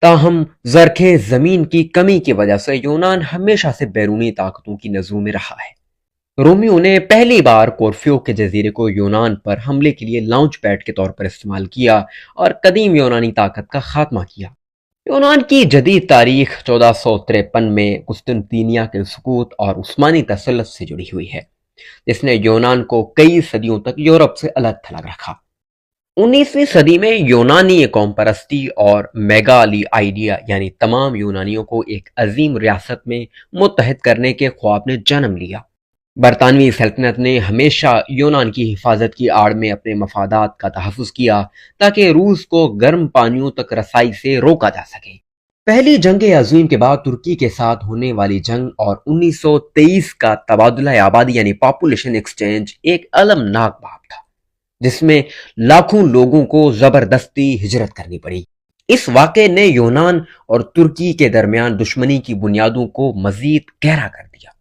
Speaker 1: تاہم زرخیز زمین کی کمی کی وجہ سے یونان ہمیشہ سے بیرونی طاقتوں کی نظروں میں رہا ہے۔ رومیوں نے پہلی بار کورفیو کے جزیرے کو یونان پر حملے کے لیے لانچ پیڈ کے طور پر استعمال کیا اور قدیم یونانی طاقت کا خاتمہ کیا۔ یونان کی جدید تاریخ 1453 میں قسطنطینیہ کے سقوط اور عثمانی تسلط سے جڑی ہوئی ہے، جس نے یونان کو کئی صدیوں تک یورپ سے الگ تھلگ رکھا۔ 19ویں صدی میں یونانی قوم پرستی اور میگالی آئیڈیا یعنی تمام یونانیوں کو ایک عظیم ریاست میں متحد کرنے کے خواب نے جنم لیا۔ برطانوی سلطنت نے ہمیشہ یونان کی حفاظت کی آڑ میں اپنے مفادات کا تحفظ کیا تاکہ روس کو گرم پانیوں تک رسائی سے روکا جا سکے۔ پہلی جنگ عظیم کے بعد ترکی کے ساتھ ہونے والی جنگ اور 1923 کا تبادلہ آبادی یعنی پاپولیشن ایکسچینج ایک المناک باب تھا، جس میں لاکھوں لوگوں کو زبردستی ہجرت کرنی پڑی۔ اس واقعے نے یونان اور ترکی کے درمیان دشمنی کی بنیادوں کو مزید گہرا کر دیا۔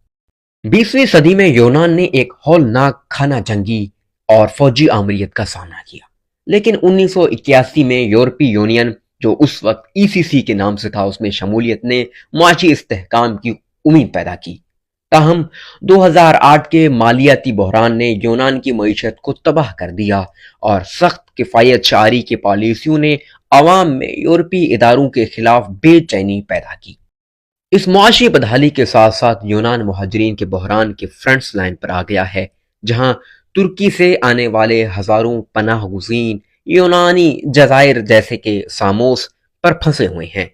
Speaker 1: 20ویں صدی میں یونان نے ایک ہولناک خانہ جنگی اور فوجی آمریت کا سامنا کیا، لیکن 1981 میں یورپی یونین جو اس وقت ECC کے نام سے تھا، اس میں شمولیت نے معاشی استحکام کی امید پیدا کی۔ تاہم 2008 کے مالیاتی بحران نے یونان کی معیشت کو تباہ کر دیا اور سخت کفایت شعاری کی پالیسیوں نے عوام میں یورپی اداروں کے خلاف بے چینی پیدا کی۔ اس معاشی بدحالی کے ساتھ ساتھ یونان مہاجرین کے بحران کے فرنٹس لائن پر آ گیا ہے، جہاں ترکی سے آنے والے ہزاروں پناہ گزین یونانی جزائر جیسے کہ ساموس پر پھنسے ہوئے ہیں۔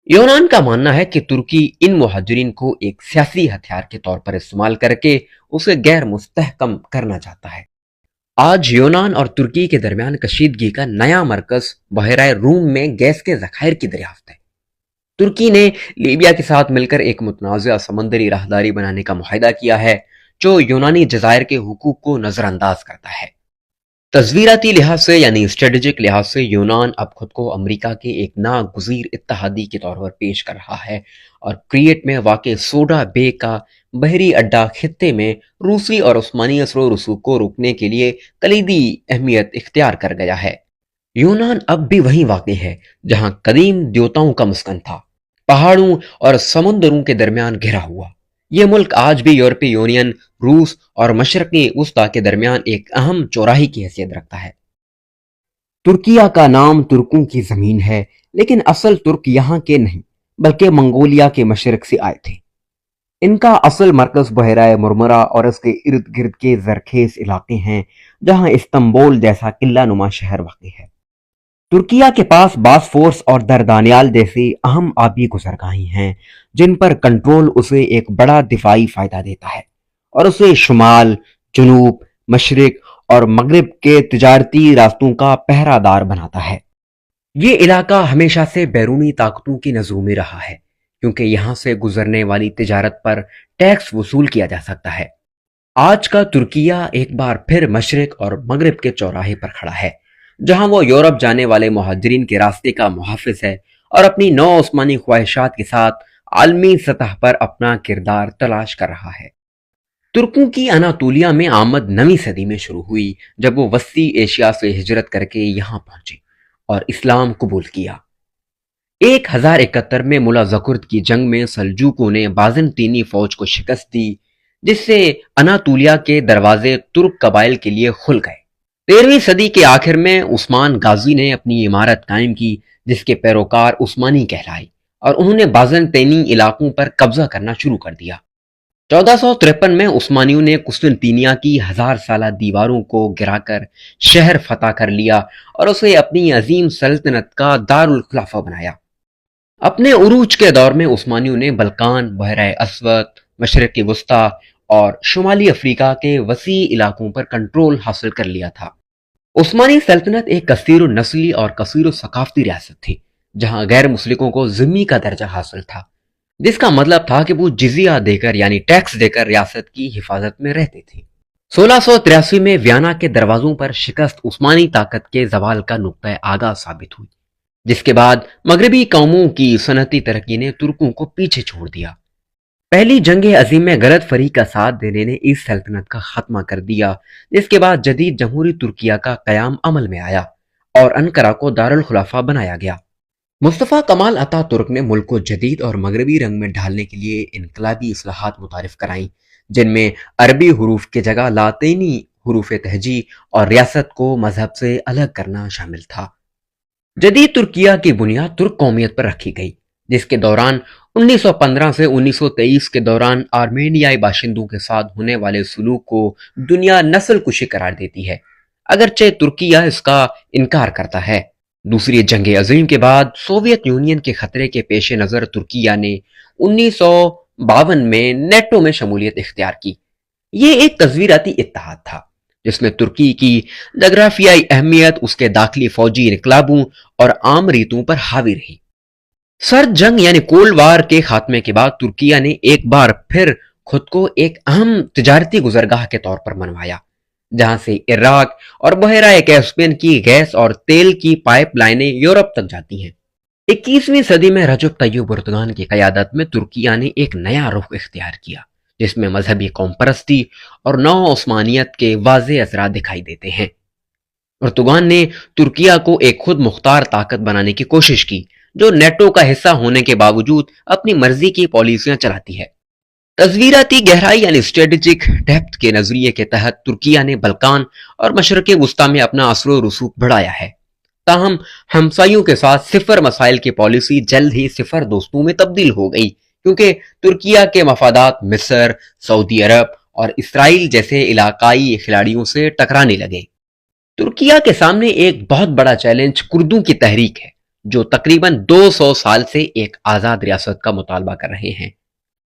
Speaker 1: یونان کا ماننا ہے کہ ترکی ان مہاجرین کو ایک سیاسی ہتھیار کے طور پر استعمال کر کے اسے غیر مستحکم کرنا چاہتا ہے۔ آج یونان اور ترکی کے درمیان کشیدگی کا نیا مرکز بحیرہ روم میں گیس کے ذخائر کی دریافت ہے۔ ترکی نے لیبیا کے ساتھ مل کر ایک متنازع سمندری راہداری بنانے کا معاہدہ کیا ہے جو یونانی جزائر کے حقوق کو نظر انداز کرتا ہے۔ تصویراتی لحاظ سے یعنی اسٹریٹجک لحاظ سے یونان اب خود کو امریکہ کے ایک ناگزیر اتحادی کے طور پر پیش کر رہا ہے اور کریٹ میں واقع سوڈا بے کا بحری اڈا خطے میں روسی اور عثمانی اثر و رسوخ کو روکنے کے لیے کلیدی اہمیت اختیار کر گیا ہے۔ یونان اب بھی وہیں واقع ہے جہاں قدیم دیوتاؤں کا مسکن تھا، پہاڑوں اور سمندروں کے درمیان گھرا ہوا۔ یہ ملک آج بھی یورپی یونین، روس اور مشرقی وسطی کے درمیان ایک اہم چوراہے کی حیثیت رکھتا ہے۔ ترکیہ کا نام ترکوں کی زمین ہے، لیکن اصل ترک یہاں کے نہیں بلکہ منگولیا کے مشرق سے آئے تھے۔ ان کا اصل مرکز بحیرہ مرمرا اور اس کے ارد گرد کے زرخیز علاقے ہیں، جہاں استنبول جیسا قلعہ نما شہر واقع ہے۔ ترکیہ کے پاس باسفورس اور دردانیال جیسی اہم آبی گزرگاہیں ہیں جن پر کنٹرول اسے ایک بڑا دفاعی فائدہ دیتا ہے اور اسے شمال، جنوب، مشرق اور مغرب کے تجارتی راستوں کا پہرہ دار بناتا ہے۔ یہ علاقہ ہمیشہ سے بیرونی طاقتوں کی نظروں میں رہا ہے کیونکہ یہاں سے گزرنے والی تجارت پر ٹیکس وصول کیا جا سکتا ہے۔ آج کا ترکیہ ایک بار پھر مشرق اور مغرب کے چوراہے پر کھڑا ہے، جہاں وہ یورپ جانے والے مہاجرین کے راستے کا محافظ ہے اور اپنی نو عثمانی خواہشات کے ساتھ عالمی سطح پر اپنا کردار تلاش کر رہا ہے۔ ترکوں کی اناطولیہ میں آمد 9ویں صدی میں شروع ہوئی جب وہ وسطی ایشیا سے ہجرت کر کے یہاں پہنچے اور اسلام قبول کیا۔ 1071 میں ملا زکرد کی جنگ میں سلجوقوں نے بازنطینی فوج کو شکست دی، جس سے اناطولیہ کے دروازے ترک قبائل کے لیے کھل گئے۔ 13ویں صدی کے آخر میں عثمان غازی نے اپنی عمارت قائم کی جس کے پیروکار عثمانی کہلائے اور انہوں نے بازنطینی علاقوں پر قبضہ کرنا شروع کر دیا۔ 1453 میں عثمانیوں نے قسطنطینیہ کی 1000 سالہ دیواروں کو گرا کر شہر فتح کر لیا اور اسے اپنی عظیم سلطنت کا دارالخلافہ بنایا۔ اپنے عروج کے دور میں عثمانیوں نے بلقان، بحیرہ اسود، مشرقی وسطی اور شمالی افریقہ کے وسیع علاقوں پر کنٹرول حاصل کر لیا تھا۔ عثمانی سلطنت ایک کثیر النسلی اور کثیر الثقافتی ریاست تھی جہاں غیر مسلموں کو ذمہ کا درجہ حاصل تھا، جس کا مطلب تھا کہ وہ جزیہ دے کر یعنی ٹیکس دے کر ریاست کی حفاظت میں رہتے تھے۔ 1683 میں ویانا کے دروازوں پر شکست عثمانی طاقت کے زوال کا نقطہ آغاز ثابت ہوئی، جس کے بعد مغربی قوموں کی صنعتی ترقی نے ترکوں کو پیچھے چھوڑ دیا۔ پہلی جنگ عظیم میں غلط فریق کا ساتھ دینے نے اس سلطنت کا خاتمہ کر دیا، جس کے بعد جدید جمہوری ترکیہ کا قیام عمل میں آیا اور انقرہ کو دارالخلافہ بنایا گیا۔ مصطفیٰ کمال اتا ترک نے ملک کو جدید اور مغربی رنگ میں ڈھالنے کے لیے انقلابی اصلاحات متعارف کرائیں، جن میں عربی حروف کی جگہ لاطینی حروف تہجی اور ریاست کو مذہب سے الگ کرنا شامل تھا۔ جدید ترکیہ کی بنیاد ترک قومیت پر رکھی گئی، جس کے دوران 1915 سے 1923 کے دوران آرمینیائی باشندوں کے ساتھ ہونے والے سلوک کو دنیا نسل کشی قرار دیتی ہے، اگرچہ ترکیہ اس کا انکار کرتا ہے۔ دوسری جنگ عظیم کے بعد سوویت یونین کے خطرے کے پیش نظر ترکیہ نے 1952 میں نیٹو میں شمولیت اختیار کی۔ یہ ایک تصویراتی اتحاد تھا جس میں ترکی کی جغرافیائی اہمیت اس کے داخلی فوجی انقلابوں اور عام ریتوں پر حاوی رہی۔ سرد جنگ یعنی کولڈ وار کے خاتمے کے بعد ترکیہ نے ایک بار پھر خود کو ایک اہم تجارتی گزرگاہ کے طور پر منوایا، جہاں سے عراق اور بحیرہ کیسپین کی گیس اور تیل کی پائپ لائنیں یورپ تک جاتی ہیں۔ 21ویں صدی میں رجب طیب اردگان کی قیادت میں ترکیہ نے ایک نیا رخ اختیار کیا، جس میں مذہبی قوم پرستی اور نو عثمانیت کے واضح اثرات دکھائی دیتے ہیں۔ اردگان نے ترکیہ کو ایک خود مختار طاقت بنانے کی کوشش کی، جو نیٹو کا حصہ ہونے کے باوجود اپنی مرضی کی پالیسیاں چلاتی ہے۔ تصویراتی گہرائی یعنی اسٹریٹجک ڈیپتھ کے نظریے کے تحت ترکیہ نے بلکان اور مشرق وسطی میں اپنا اثر و رسوخ بڑھایا ہے۔ تاہم ہمسایوں کے ساتھ صفر مسائل کی پالیسی جلد ہی صفر دوستوں میں تبدیل ہو گئی، کیونکہ ترکیہ کے مفادات مصر، سعودی عرب اور اسرائیل جیسے علاقائی کھلاڑیوں سے ٹکرانے لگے۔ ترکیہ کے سامنے ایک بہت بڑا چیلنج کردوں کی تحریک ہے، جو تقریباً 200 سال سے ایک آزاد ریاست کا مطالبہ کر رہے ہیں۔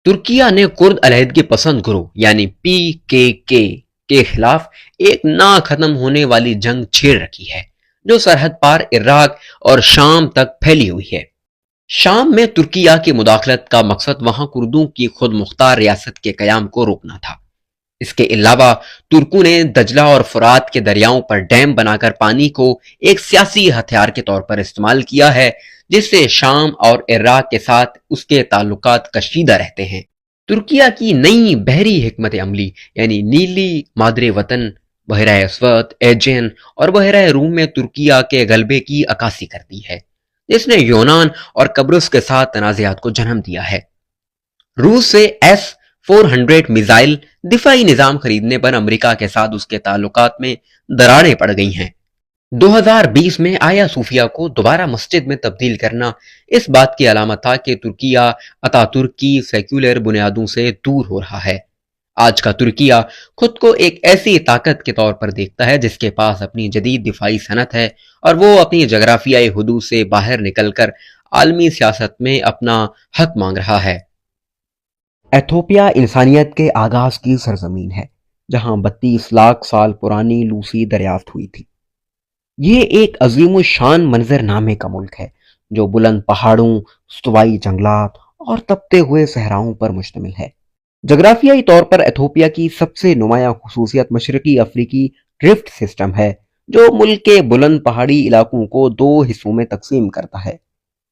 Speaker 1: ترکیہ نے کرد علیحدگی پسند گروہ یعنی PKK کے خلاف ایک نہ ختم ہونے والی جنگ چھیڑ رکھی ہے، جو سرحد پار عراق اور شام تک پھیلی ہوئی ہے۔ شام میں ترکیہ کی مداخلت کا مقصد وہاں کردوں کی خود مختار ریاست کے قیام کو روکنا تھا۔ اس کے علاوہ ترکوں نے دجلہ اور فرات کے دریاؤں پر ڈیم بنا کر پانی کو ایک سیاسی ہتھیار کے طور پر استعمال کیا ہے، جس سے شام اور عراق کے ساتھ اس کے تعلقات کشیدہ رہتے ہیں۔ ترکیہ کی نئی بحری حکمت عملی یعنی نیلی مادر وطن بحیرہ اسود، ایجین اور بحیرہ روم میں ترکیہ کے غلبے کی عکاسی کرتی ہے، جس نے یونان اور قبرص کے ساتھ تنازعات کو جنم دیا ہے۔ روس سے S-400 میزائل دفاعی نظام خریدنے پر امریکہ کے ساتھ اس کے تعلقات میں دراڑیں پڑ گئی ہیں۔ 2020 میں آیا صوفیہ کو دوبارہ مسجد میں تبدیل کرنا اس بات کی علامت تھا کہ ترکیہ اتاتürk کی سیکولر بنیادوں سے دور ہو رہا ہے۔ آج کا ترکیہ خود کو ایک ایسی طاقت کے طور پر دیکھتا ہے جس کے پاس اپنی جدید دفاعی صنعت ہے، اور وہ اپنی جغرافیائی حدود سے باہر نکل کر عالمی سیاست میں اپنا حق مانگ رہا ہے۔ ایتھوپیا انسانیت کے آغاز کی سرزمین ہے، جہاں 32 لاکھ سال پرانی لوسی دریافت ہوئی تھی۔ یہ ایک عظیم الشان منظر نامے کا ملک ہے، جو بلند پہاڑوں، استوائی جنگلات اور تپتے ہوئے صحراؤں پر مشتمل ہے۔ جغرافیائی طور پر ایتھوپیا کی سب سے نمایاں خصوصیت مشرقی افریقی ڈرفٹ سسٹم ہے، جو ملک کے بلند پہاڑی علاقوں کو 2 حصوں میں تقسیم کرتا ہے۔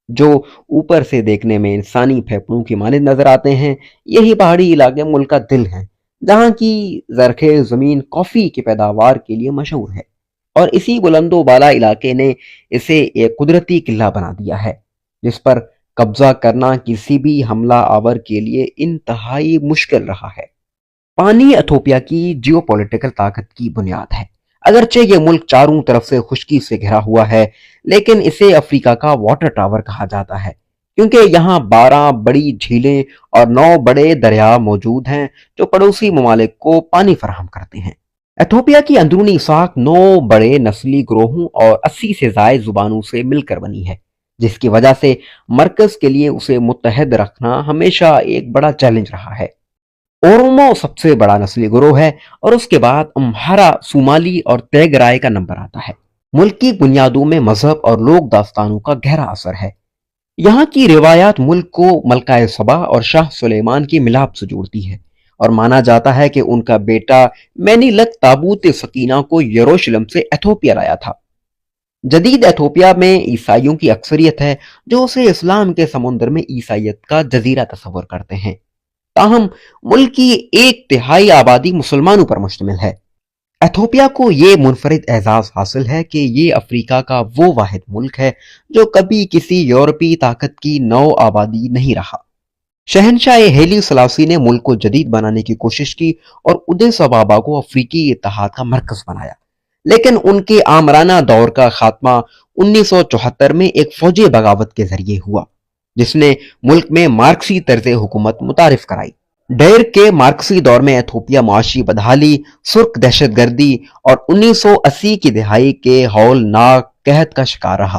Speaker 1: جو اوپر سے دیکھنے میں انسانی پھیپھڑوں کی مانند نظر آتے ہیں، یہی پہاڑی علاقے ملک کا دل ہیں، جہاں کی زرخیز زمین کافی کی پیداوار کے لیے مشہور ہے، اور اسی بلند و بالا علاقے نے اسے ایک قدرتی قلعہ بنا دیا ہے، جس پر قبضہ کرنا کسی بھی حملہ آور کے لیے انتہائی مشکل رہا ہے۔ پانی ایتھوپیا کی جیو پولیٹیکل طاقت کی بنیاد ہے۔ اگرچہ یہ ملک چاروں طرف سے خشکی سے گھرا ہوا ہے، لیکن اسے افریقہ کا واٹر ٹاور کہا جاتا ہے، کیونکہ یہاں 12 بڑی جھیلیں اور 9 بڑے دریا موجود ہیں جو پڑوسی ممالک کو پانی فراہم کرتے ہیں۔ ایتھوپیا کی اندرونی ساکھ 9 بڑے نسلی گروہوں اور 80 سے زائد زبانوں سے مل کر بنی ہے، جس کی وجہ سے مرکز کے لیے اسے متحد رکھنا ہمیشہ ایک بڑا چیلنج رہا ہے۔ اورومو سب سے بڑا نسلی گروہ ہے، اور اس کے بعد امہارا، صومالی اور تیگرائے کا نمبر آتا ہے۔ ملک کی بنیادوں میں مذہب اور لوک داستانوں کا گہرا اثر ہے۔ یہاں کی روایات ملک کو ملکہ سبا اور شاہ سلیمان کی ملاپ سے جوڑتی ہے، اور مانا جاتا ہے کہ ان کا بیٹا مینیلک تابوت سکینہ کو یروشلم سے ایتھوپیا لایا تھا۔ جدید ایتھوپیا میں عیسائیوں کی اکثریت ہے، جو اسے اسلام کے سمندر میں عیسائیت کا جزیرہ تصور کرتے ہیں۔ تاہم ملک کی 1/3 آبادی مسلمانوں پر مشتمل ہے۔ ایتھوپیا کو یہ منفرد اعزاز حاصل ہے کہ یہ افریقہ کا وہ واحد ملک ہے جو کبھی کسی یورپی طاقت کی نو آبادی نہیں رہا۔ شہنشاہ ہیلی سلاسی نے ملک کو جدید بنانے کی کوشش کی اور ادیس ابابا کو افریقی اتحاد کا مرکز بنایا، لیکن ان کے آمرانہ دور کا خاتمہ 1974 میں ایک فوجی بغاوت کے ذریعے ہوا، جس نے ملک میں مارکسی طرز حکومت متعارف کرائی۔ ڈیر کے مارکسی دور میں ایتھوپیا معاشی بدحالی، سرخ دہشت گردی اور 1980 کی دہائی کے ہولناک قحط کا شکار رہا۔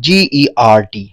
Speaker 1: GERD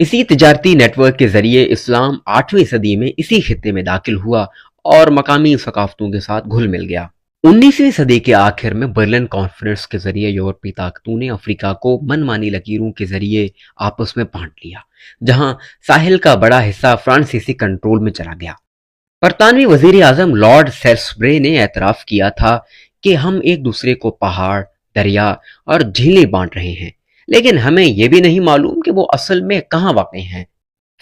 Speaker 1: اسی تجارتی نیٹ ورک کے ذریعے اسلام 8ویں صدی میں اسی خطے میں داخل ہوا اور مقامی ثقافتوں کے ساتھ گھل مل گیا۔ 19ویں صدی کے آخر میں برلن کانفرنس کے ذریعے یورپی طاقتوں نے افریقہ کو من مانی لکیروں کے ذریعے آپس میں بانٹ لیا، جہاں ساحل کا بڑا حصہ فرانسیسی کنٹرول میں چلا گیا۔ برطانوی وزیر اعظم لارڈ سیلسبرے نے اعتراف کیا تھا کہ ہم ایک دوسرے کو پہاڑ، دریا اور جھیلیں بانٹ رہے ہیں، لیکن ہمیں یہ بھی نہیں معلوم کہ وہ اصل میں کہاں واقع ہیں۔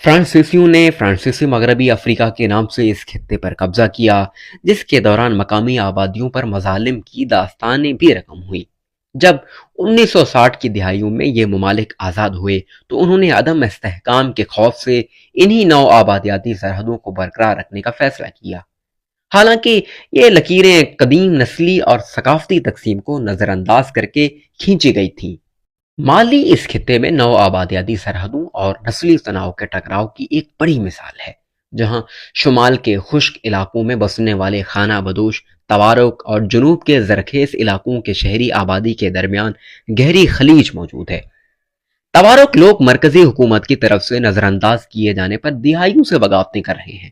Speaker 1: فرانسیسیوں نے فرانسیسی مغربی افریقہ کے نام سے اس خطے پر قبضہ کیا، جس کے دوران مقامی آبادیوں پر مظالم کی داستانیں بھی رقم ہوئیں۔ جب 1960 کی دہائیوں میں یہ ممالک آزاد ہوئے تو انہوں نے عدم استحکام کے خوف سے انہی نو آبادیاتی سرحدوں کو برقرار رکھنے کا فیصلہ کیا، حالانکہ یہ لکیریں قدیم نسلی اور ثقافتی تقسیم کو نظر انداز کر کے کھینچی گئی تھیں۔ مالی اس خطے میں نو آبادیاتی سرحدوں اور نسلی تناؤ کے ٹکراؤ کی ایک بڑی مثال ہے، جہاں شمال کے خشک علاقوں میں بسنے والے خانہ بدوش توارق اور جنوب کے زرخیز علاقوں کے شہری آبادی کے درمیان گہری خلیج موجود ہے۔ توارق لوگ مرکزی حکومت کی طرف سے نظر انداز کیے جانے پر دہائیوں سے بغاوتیں کر رہے ہیں،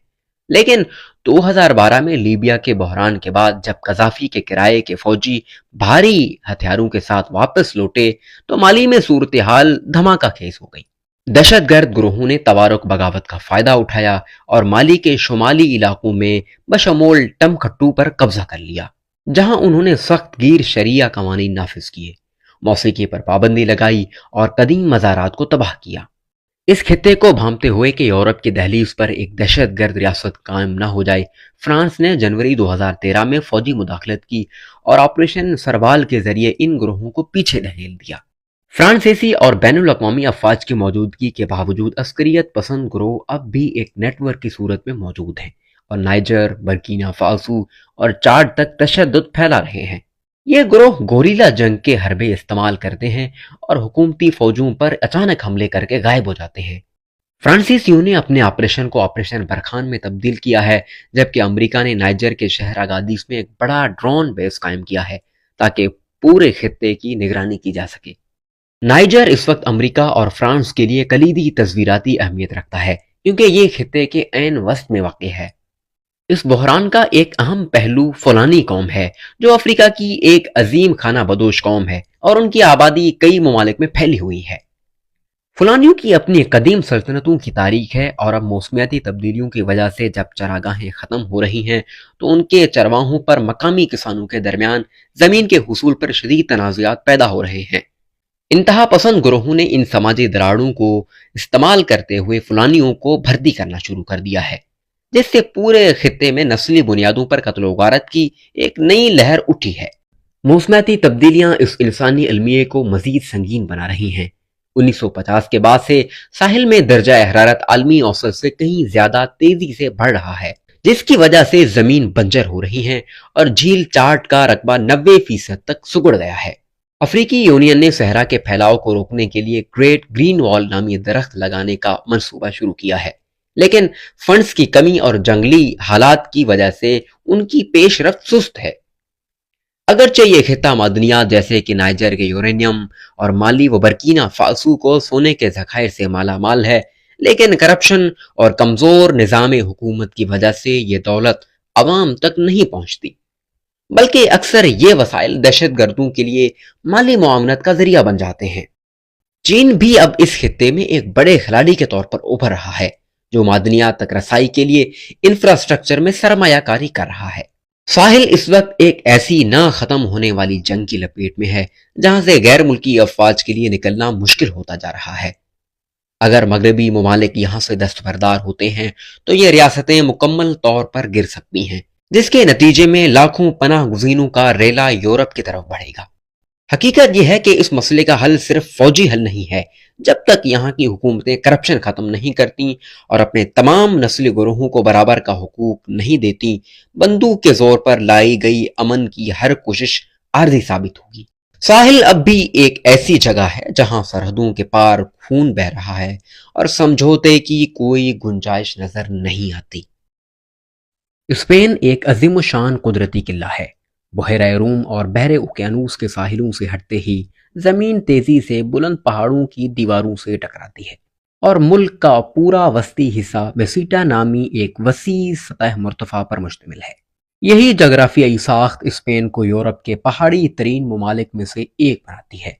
Speaker 1: لیکن 2012 میں لیبیا کے بحران کے بعد جب قذافی کے کرائے کے فوجی بھاری ہتھیاروں کے ساتھ واپس لوٹے تو مالی میں صورتحال دھماکہ خیز ہو گئی۔ دہشت گرد گروہوں نے توارق بغاوت کا فائدہ اٹھایا اور مالی کے شمالی علاقوں میں بشمول ٹمکھٹو پر قبضہ کر لیا، جہاں انہوں نے سخت گیر شریعہ قوانین نافذ کیے، موسیقی پر پابندی لگائی اور قدیم مزارات کو تباہ کیا۔ اس خطے کو بھانپتے ہوئے کہ یورپ کی دہلیز پر ایک دہشت گرد ریاست قائم نہ ہو جائے، فرانس نے جنوری 2013 میں فوجی مداخلت کی اور آپریشن سروال کے ذریعے ان گروہوں کو پیچھے دھکیل دیا۔ فرانسیسی اور بین الاقوامی افواج کی موجودگی کے باوجود عسکریت پسند گروہ اب بھی ایک نیٹ ورک کی صورت میں موجود ہیں اور نائجر، برکینا فاسو اور چاڈ تک تشدد پھیلا رہے ہیں۔ یہ گروہ گوریلا جنگ کے حربے استعمال کرتے ہیں اور حکومتی فوجوں پر اچانک حملے کر کے غائب ہو جاتے ہیں۔ فرانسیسیوں نے اپنے آپریشن کو آپریشن برخان میں تبدیل کیا ہے، جبکہ امریکہ نے نائجر کے شہر اگادیس میں ایک بڑا ڈرون بیس قائم کیا ہے تاکہ پورے خطے کی نگرانی کی جا سکے۔ نائجر اس وقت امریکہ اور فرانس کے لیے کلیدی تصویراتی اہمیت رکھتا ہے کیونکہ یہ خطے کے عین وسط میں واقع ہے۔ اس بحران کا ایک اہم پہلو فلانی قوم ہے، جو افریقہ کی ایک عظیم خانہ بدوش قوم ہے اور ان کی آبادی کئی ممالک میں پھیلی ہوئی ہے۔ فلانیوں کی اپنی قدیم سلطنتوں کی تاریخ ہے اور اب موسمیاتی تبدیلیوں کی وجہ سے جب چراگاہیں ختم ہو رہی ہیں تو ان کے چرواہوں پر مقامی کسانوں کے درمیان زمین کے حصول پر شدید تنازعات پیدا ہو رہے ہیں۔ انتہا پسند گروہوں نے ان سماجی دراڑوں کو استعمال کرتے ہوئے فلانیوں کو بھرتی کرنا شروع کر دیا ہے، جس سے پورے خطے میں نسلی بنیادوں پر قتل و غارت کی ایک نئی لہر اٹھی ہے۔ موسمیاتی تبدیلیاں اس انسانی المیے کو مزید سنگین بنا رہی ہیں۔ 1950 کے بعد سے ساحل میں درجہ حرارت عالمی اوسط سے کہیں زیادہ تیزی سے بڑھ رہا ہے، جس کی وجہ سے زمین بنجر ہو رہی ہے اور جھیل چاٹ کا رقبہ 90% تک سکڑ گیا ہے۔ افریقی یونین نے صحرا کے پھیلاؤ کو روکنے کے لیے گریٹ گرین وال نامی درخت لگانے کا منصوبہ شروع کیا ہے، لیکن فنڈز کی کمی اور جنگلی حالات کی وجہ سے ان کی پیش رفت سست ہے۔ اگرچہ یہ خطہ معدنیات جیسے کہ نائجر کے یورینیم اور مالی و برکینا فاسو کو سونے کے ذخائر سے مالا مال ہے، لیکن کرپشن اور کمزور نظام حکومت کی وجہ سے یہ دولت عوام تک نہیں پہنچتی، بلکہ اکثر یہ وسائل دہشت گردوں کے لیے مالی معاونت کا ذریعہ بن جاتے ہیں۔ چین بھی اب اس خطے میں ایک بڑے کھلاڑی کے طور پر ابھر رہا ہے، جو معدنیات تک رسائی کے لیے انفراسٹرکچر میں سرمایہ کاری کر رہا ہے۔ ساحل اس وقت ایک ایسی نہ ختم ہونے والی جنگ کی لپیٹ میں ہے جہاں سے غیر ملکی افواج کے لیے نکلنا مشکل ہوتا جا رہا ہے۔ اگر مغربی ممالک یہاں سے دستبردار ہوتے ہیں تو یہ ریاستیں مکمل طور پر گر سکتی ہیں، جس کے نتیجے میں لاکھوں پناہ گزینوں کا ریلا یورپ کی طرف بڑھے گا۔ حقیقت یہ ہے کہ اس مسئلے کا حل صرف فوجی حل نہیں ہے۔ جب تک یہاں کی حکومتیں کرپشن ختم نہیں کرتی اور اپنے تمام نسلی گروہوں کو برابر کا حقوق نہیں دیتی، بندوق کے زور پر لائی گئی امن کی ہر کوشش عارضی ثابت ہوگی۔ ساحل اب بھی ایک ایسی جگہ ہے جہاں سرحدوں کے پار خون بہہ رہا ہے اور سمجھوتے کی کوئی گنجائش نظر نہیں آتی۔ اسپین ایک عظیم الشان قدرتی قلعہ ہے۔ بحیرہ روم اور بحر اوقیانوس کے ساحلوں سے ہٹتے ہی زمین تیزی سے بلند پہاڑوں کی دیواروں سے ٹکراتی ہے اور ملک کا پورا وسطی حصہ میسیٹا نامی ایک وسیع سطح مرتفع پر مشتمل ہے۔ یہی جغرافیائی ساخت اسپین کو یورپ کے پہاڑی ترین ممالک میں سے ایک بناتی ہے۔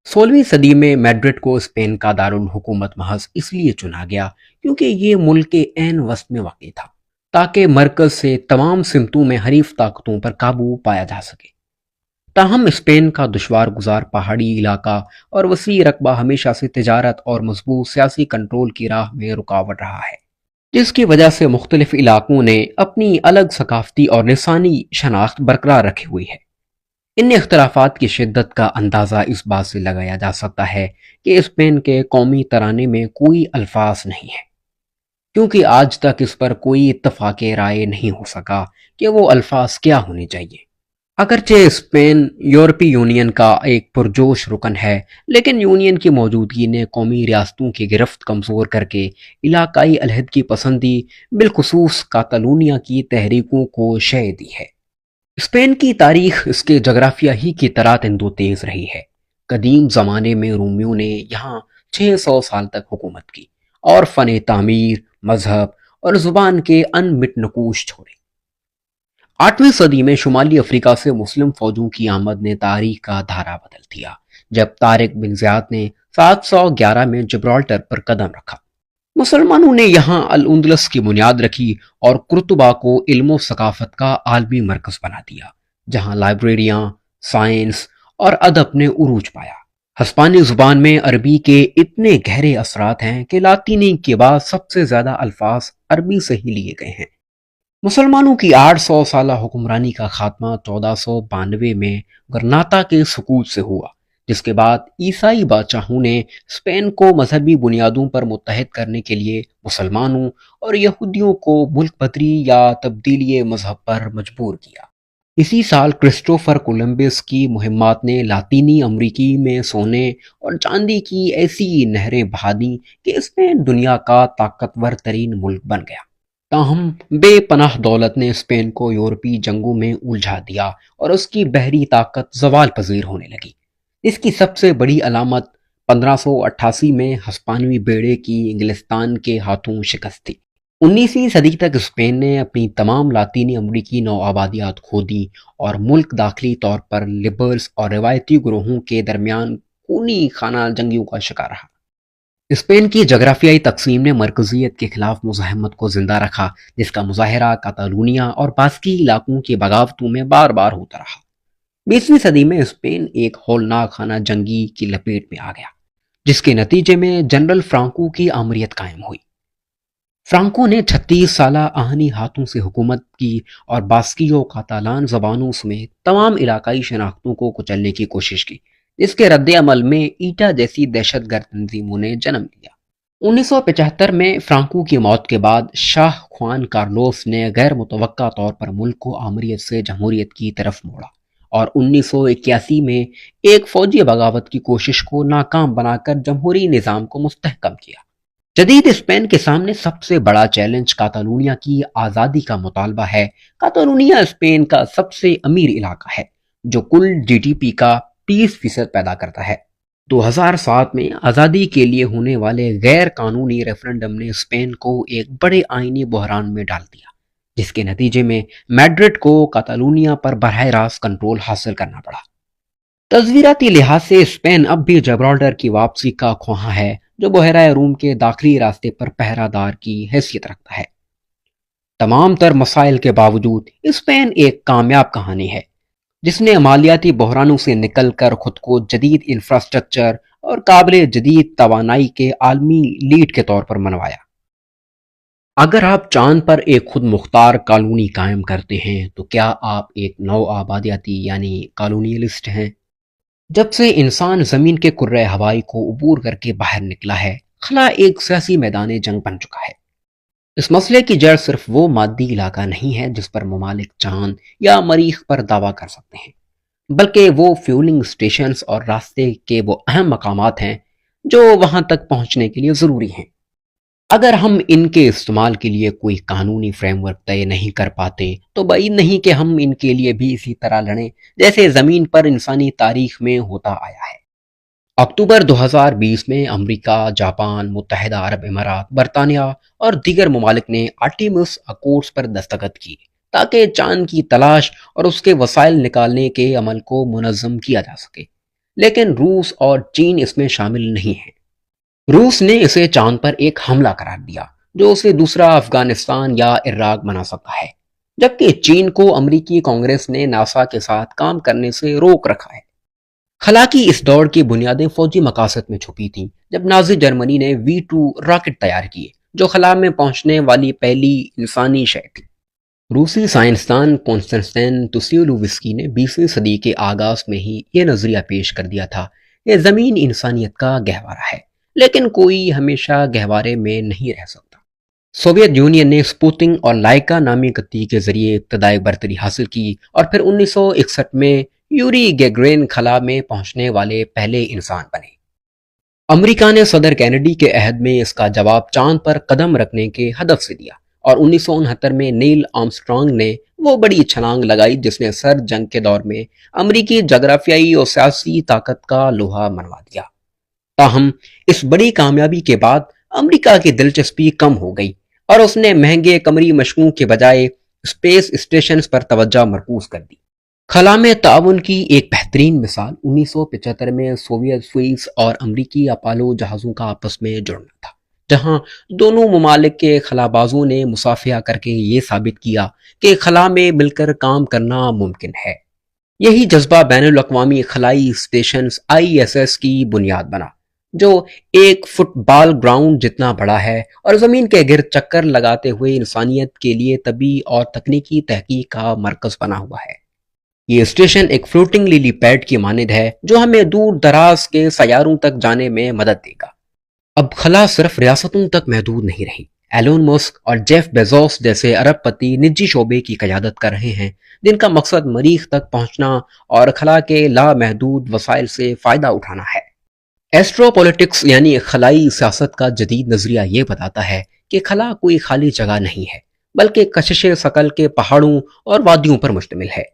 Speaker 1: 16ویں صدی میں میڈرڈ کو اسپین کا دارالحکومت محض اس لیے چنا گیا کیونکہ یہ ملک کے عین وسط میں واقع تھا، تاکہ مرکز سے تمام سمتوں میں حریف طاقتوں پر قابو پایا جا سکے۔ تاہم اسپین کا دشوار گزار پہاڑی علاقہ اور وسیع رقبہ ہمیشہ سے تجارت اور مضبوط سیاسی کنٹرول کی راہ میں رکاوٹ رہا ہے، جس کی وجہ سے مختلف علاقوں نے اپنی الگ ثقافتی اور لسانی شناخت برقرار رکھی ہوئی ہے۔ ان اختلافات کی شدت کا اندازہ اس بات سے لگایا جا سکتا ہے کہ اسپین کے قومی ترانے میں کوئی الفاظ نہیں ہے، کیونکہ آج تک اس پر کوئی اتفاق رائے نہیں ہو سکا کہ وہ الفاظ کیا ہونے چاہیے۔ اگرچہ اسپین یورپی یونین کا ایک پرجوش رکن ہے، لیکن یونین کی موجودگی نے قومی ریاستوں کی گرفت کمزور کر کے علاقائی علیحدگی پسندی، بالخصوص کاتالونیہ کی تحریکوں کو شہ دی ہے۔ اسپین کی تاریخ اس کے جغرافیہ ہی کی طرح تند و تیز رہی ہے۔ قدیم زمانے میں رومیوں نے یہاں 600 سال تک حکومت کی اور فن تعمیر، مذہب اور زبان کے انمٹ نقوش چھوڑے۔ 8ویں صدی میں شمالی افریقہ سے مسلم فوجوں کی آمد نے تاریخ کا دھارا بدل دیا، جب طارق بن زیاد نے 711 میں جبرالٹر پر قدم رکھا۔ مسلمانوں نے یہاں الاندلس کی بنیاد رکھی اور قرطبہ کو علم و ثقافت کا عالمی مرکز بنا دیا، جہاں لائبریریاں، سائنس اور ادب نے عروج پایا۔ ہسپانوی زبان میں عربی کے اتنے گہرے اثرات ہیں کہ لاطینی کے بعد سب سے زیادہ الفاظ عربی سے ہی لیے گئے ہیں۔ مسلمانوں کی 800 سالہ حکمرانی کا خاتمہ 1492 میں گرناطہ کے سقوط سے ہوا، جس کے بعد عیسائی بادشاہوں نے اسپین کو مذہبی بنیادوں پر متحد کرنے کے لیے مسلمانوں اور یہودیوں کو ملک بدری یا تبدیلی مذہب پر مجبور کیا۔ اسی سال کرسٹوفر کولمبس کی مہمات نے لاطینی امریکی میں سونے اور چاندی کی ایسی نہریں بہا دیں کہ اسپین دنیا کا طاقتور ترین ملک بن گیا۔ تاہم بے پناہ دولت نے اسپین کو یورپی جنگوں میں الجھا دیا اور اس کی بحری طاقت زوال پذیر ہونے لگی۔ اس کی سب سے بڑی علامت 1588 میں ہسپانوی بیڑے کی انگلستان کے ہاتھوں شکست تھی۔ 19ویں صدی تک اسپین نے اپنی تمام لاطینی امریکی نو آبادیات کھو دی اور ملک داخلی طور پر لبرلز اور روایتی گروہوں کے درمیان خونی خانہ جنگیوں کا شکار رہا۔ اسپین کی جغرافیائی تقسیم نے مرکزیت کے خلاف مزاحمت کو زندہ رکھا، جس کا مظاہرہ کاتالونیہ اور باسکی علاقوں کی بغاوتوں میں بار بار ہوتا رہا۔ 20ویں صدی میں اسپین ایک ہولناک خانہ جنگی کی لپیٹ میں آ گیا، جس کے نتیجے میں جنرل فرانکو کی آمریت قائم ہوئی۔ فرانکو نے 36 سالہ آہنی ہاتھوں سے حکومت کی اور باسکی و کاتالان زبانوں سمیت تمام علاقائی شناختوں کو کچلنے کی کوشش کی، جس کے رد عمل میں ایٹا جیسی دہشت گرد تنظیموں نے جنم لیا۔ 1975 میں فرانکو کی موت کے بعد شاہ خوان کارلوس نے غیر متوقع طور پر ملک کو آمریت سے جمہوریت کی طرف موڑا اور 1981 میں ایک فوجی بغاوت کی کوشش کو ناکام بنا کر جمہوری نظام کو مستحکم کیا۔ جدید اسپین کے سامنے سب سے بڑا چیلنج کاتالونیہ کی آزادی کا مطالبہ ہے۔ کاتالونیہ اسپین کا سب سے امیر علاقہ ہے، جو کل جی ڈی پی کا 30% پیدا کرتا ہے۔ 2007 میں آزادی کے لیے ہونے والے غیر قانونی ریفرنڈم نے اسپین کو ایک بڑے آئینی بحران میں ڈال دیا، جس کے نتیجے میں میڈرڈ کو کاتالونیہ پر براہ راست کنٹرول حاصل کرنا پڑا۔ تصویراتی لحاظ سے اسپین اب بھی جبرالٹر کی واپسی کا خواہاں ہے، جو بحیرہ روم کے داخلی راستے پر پہرہ دار کی حیثیت رکھتا ہے۔ تمام تر مسائل کے باوجود اسپین ایک کامیاب کہانی ہے، جس نے مالیاتی بحرانوں سے نکل کر خود کو جدید انفراسٹرکچر اور قابل جدید توانائی کے عالمی لیڈ کے طور پر منوایا۔ اگر آپ چاند پر ایک خود مختار کالونی قائم کرتے ہیں تو کیا آپ ایک نو آبادیاتی یعنی کالونیلسٹ ہیں؟ جب سے انسان زمین کے کرۂ ہوائی کو عبور کر کے باہر نکلا ہے، خلا ایک سیاسی میدان جنگ بن چکا ہے۔ اس مسئلے کی جڑ صرف وہ مادی علاقہ نہیں ہے جس پر ممالک چاند یا مریخ پر دعویٰ کر سکتے ہیں، بلکہ وہ فیولنگ سٹیشنز اور راستے کے وہ اہم مقامات ہیں جو وہاں تک پہنچنے کے لیے ضروری ہیں۔ اگر ہم ان کے استعمال کے لیے کوئی قانونی فریم ورک طے نہیں کر پاتے تو بعید نہیں کہ ہم ان کے لیے بھی اسی طرح لڑیں جیسے زمین پر انسانی تاریخ میں ہوتا آیا ہے۔ اکتوبر 2020 میں امریکہ، جاپان، متحدہ عرب امارات، برطانیہ اور دیگر ممالک نے آرٹیمس اکورڈز پر دستخط کیے تاکہ چاند کی تلاش اور اس کے وسائل نکالنے کے عمل کو منظم کیا جا سکے، لیکن روس اور چین اس میں شامل نہیں ہیں۔ روس نے اسے چاند پر ایک حملہ قرار دیا جو اسے دوسرا افغانستان یا عراق بنا سکتا ہے، جبکہ چین کو امریکی کانگریس نے ناسا کے ساتھ کام کرنے سے روک رکھا ہے۔ خلا کی اس دوڑ کی بنیادیں فوجی مقاصد میں چھپی تھیں جب نازی جرمنی نے V2 راکٹ تیار کیے جو خلا میں پہنچنے والی پہلی انسانی شے تھی۔ روسی سائنسدان کونسٹنٹین توسیلووسکی نے 20ویں صدی کے آغاز میں ہی یہ نظریہ پیش کر دیا تھا کہ زمین انسانیت کا گہوارہ ہے، لیکن کوئی ہمیشہ گہوارے میں نہیں رہ سکتا۔ سوویت یونین نے سپوتنگ اور لائکا نامی گتی کے ذریعے ابتدائی برتری حاصل کی اور پھر 1961 میں یوری گیگرین خلا میں پہنچنے والے پہلے انسان بنے۔ امریکہ نے صدر کینیڈی کے عہد میں اس کا جواب چاند پر قدم رکھنے کے ہدف سے دیا اور 1969 میں نیل آرمسٹرانگ نے وہ بڑی چھلانگ لگائی جس نے سرد جنگ کے دور میں امریکی جغرافیائی اور سیاسی طاقت کا لوہا منوا دیا۔ تاہم اس بڑی کامیابی کے بعد امریکہ کی دلچسپی کم ہو گئی اور اس نے مہنگے قمری مشقوں کے بجائے اسپیس اسٹیشنز پر توجہ مرکوز کر دی۔ خلا میں تعاون کی ایک بہترین مثال 1975 میں سوویت سوئس اور امریکی اپولو جہازوں کا آپس میں جڑنا تھا، جہاں دونوں ممالک کے خلا بازوں نے مصافحہ کر کے یہ ثابت کیا کہ خلا میں مل کر کام کرنا ممکن ہے۔ یہی جذبہ بین الاقوامی خلائی اسٹیشنز ISS کی بنیاد بنا، جو ایک فٹ بال گراؤنڈ جتنا بڑا ہے اور زمین کے گرد چکر لگاتے ہوئے انسانیت کے لیے طبی اور تکنیکی تحقیق کا مرکز بنا ہوا ہے۔ یہ اسٹیشن ایک فلوٹنگ لیلی پیڈ کی مانند ہے جو ہمیں دور دراز کے سیاروں تک جانے میں مدد دے گا۔ اب خلا صرف ریاستوں تک محدود نہیں رہی۔ ایلون مسک اور جیف بیزوس جیسے ارب پتی نجی شعبے کی قیادت کر رہے ہیں جن کا مقصد مریخ تک پہنچنا اور خلا کے لامحدود وسائل سے فائدہ اٹھانا ہے۔ ایسٹرو پولیٹکس یعنی خلائی سیاست کا جدید نظریہ یہ بتاتا ہے کہ خلا کوئی خالی جگہ نہیں ہے بلکہ کشش ثقل کے پہاڑوں اور وادیوں پر مشتمل ہے۔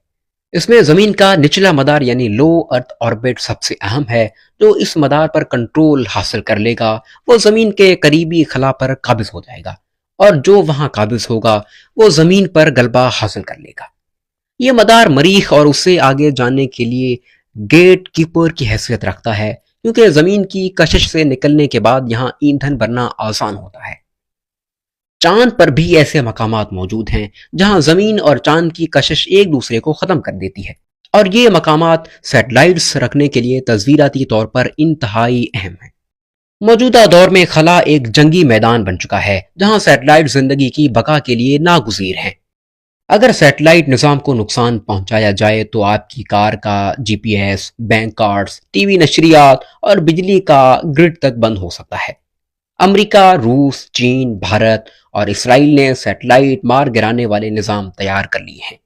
Speaker 1: اس میں زمین کا نچلا مدار یعنی لو ارتھ آربٹ سب سے اہم ہے۔ جو اس مدار پر کنٹرول حاصل کر لے گا وہ زمین کے قریبی خلا پر قابض ہو جائے گا، اور جو وہاں قابض ہوگا وہ زمین پر غلبہ حاصل کر لے گا۔ یہ مدار مریخ اور اس سے آگے جانے کے لیے گیٹ کیپر کی حیثیت رکھتا ہے، کیونکہ زمین کی کشش سے نکلنے کے بعد یہاں ایندھن بھرنا آسان ہوتا ہے۔ چاند پر بھی ایسے مقامات موجود ہیں جہاں زمین اور چاند کی کشش ایک دوسرے کو ختم کر دیتی ہے، اور یہ مقامات سیٹلائٹس رکھنے کے لیے تصویراتی طور پر انتہائی اہم ہیں۔ موجودہ دور میں خلا ایک جنگی میدان بن چکا ہے جہاں سیٹلائٹ زندگی کی بقا کے لیے ناگزیر ہیں۔ اگر سیٹلائٹ نظام کو نقصان پہنچایا جائے تو آپ کی کار کا GPS، bank cards, T V نشریات اور بجلی کا گرڈ تک بند ہو سکتا ہے۔ امریکہ، روس، چین، بھارت اور اسرائیل نے سیٹلائٹ مار گرانے والے نظام تیار کر لیے ہیں۔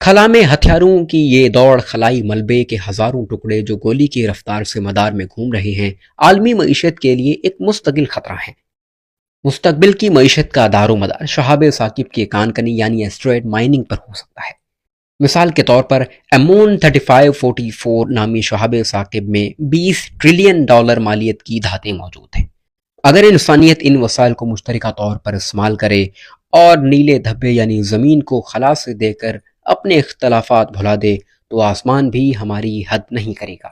Speaker 1: خلا میں ہتھیاروں کی یہ دوڑ خلائی ملبے کے ہزاروں ٹکڑے جو گولی کی رفتار سے مدار میں گھوم رہے ہیں عالمی معیشت کے لیے ایک مستقل خطرہ ہیں۔ مستقبل کی معیشت کا دار و مدار شہاب ثاقب کے کان کنی یعنی ایسٹرائڈ مائننگ پر ہو سکتا ہے۔ مثال کے طور پر ایمون 3544 نامی شہاب ثاقب میں $20 ٹریلین مالیت کی دھاتیں موجود ہیں۔ اگر انسانیت ان وسائل کو مشترکہ طور پر استعمال کرے اور نیلے دھبے یعنی زمین کو خلا سے دے کر اپنے اختلافات بھلا دے تو آسمان بھی ہماری حد نہیں کرے گا۔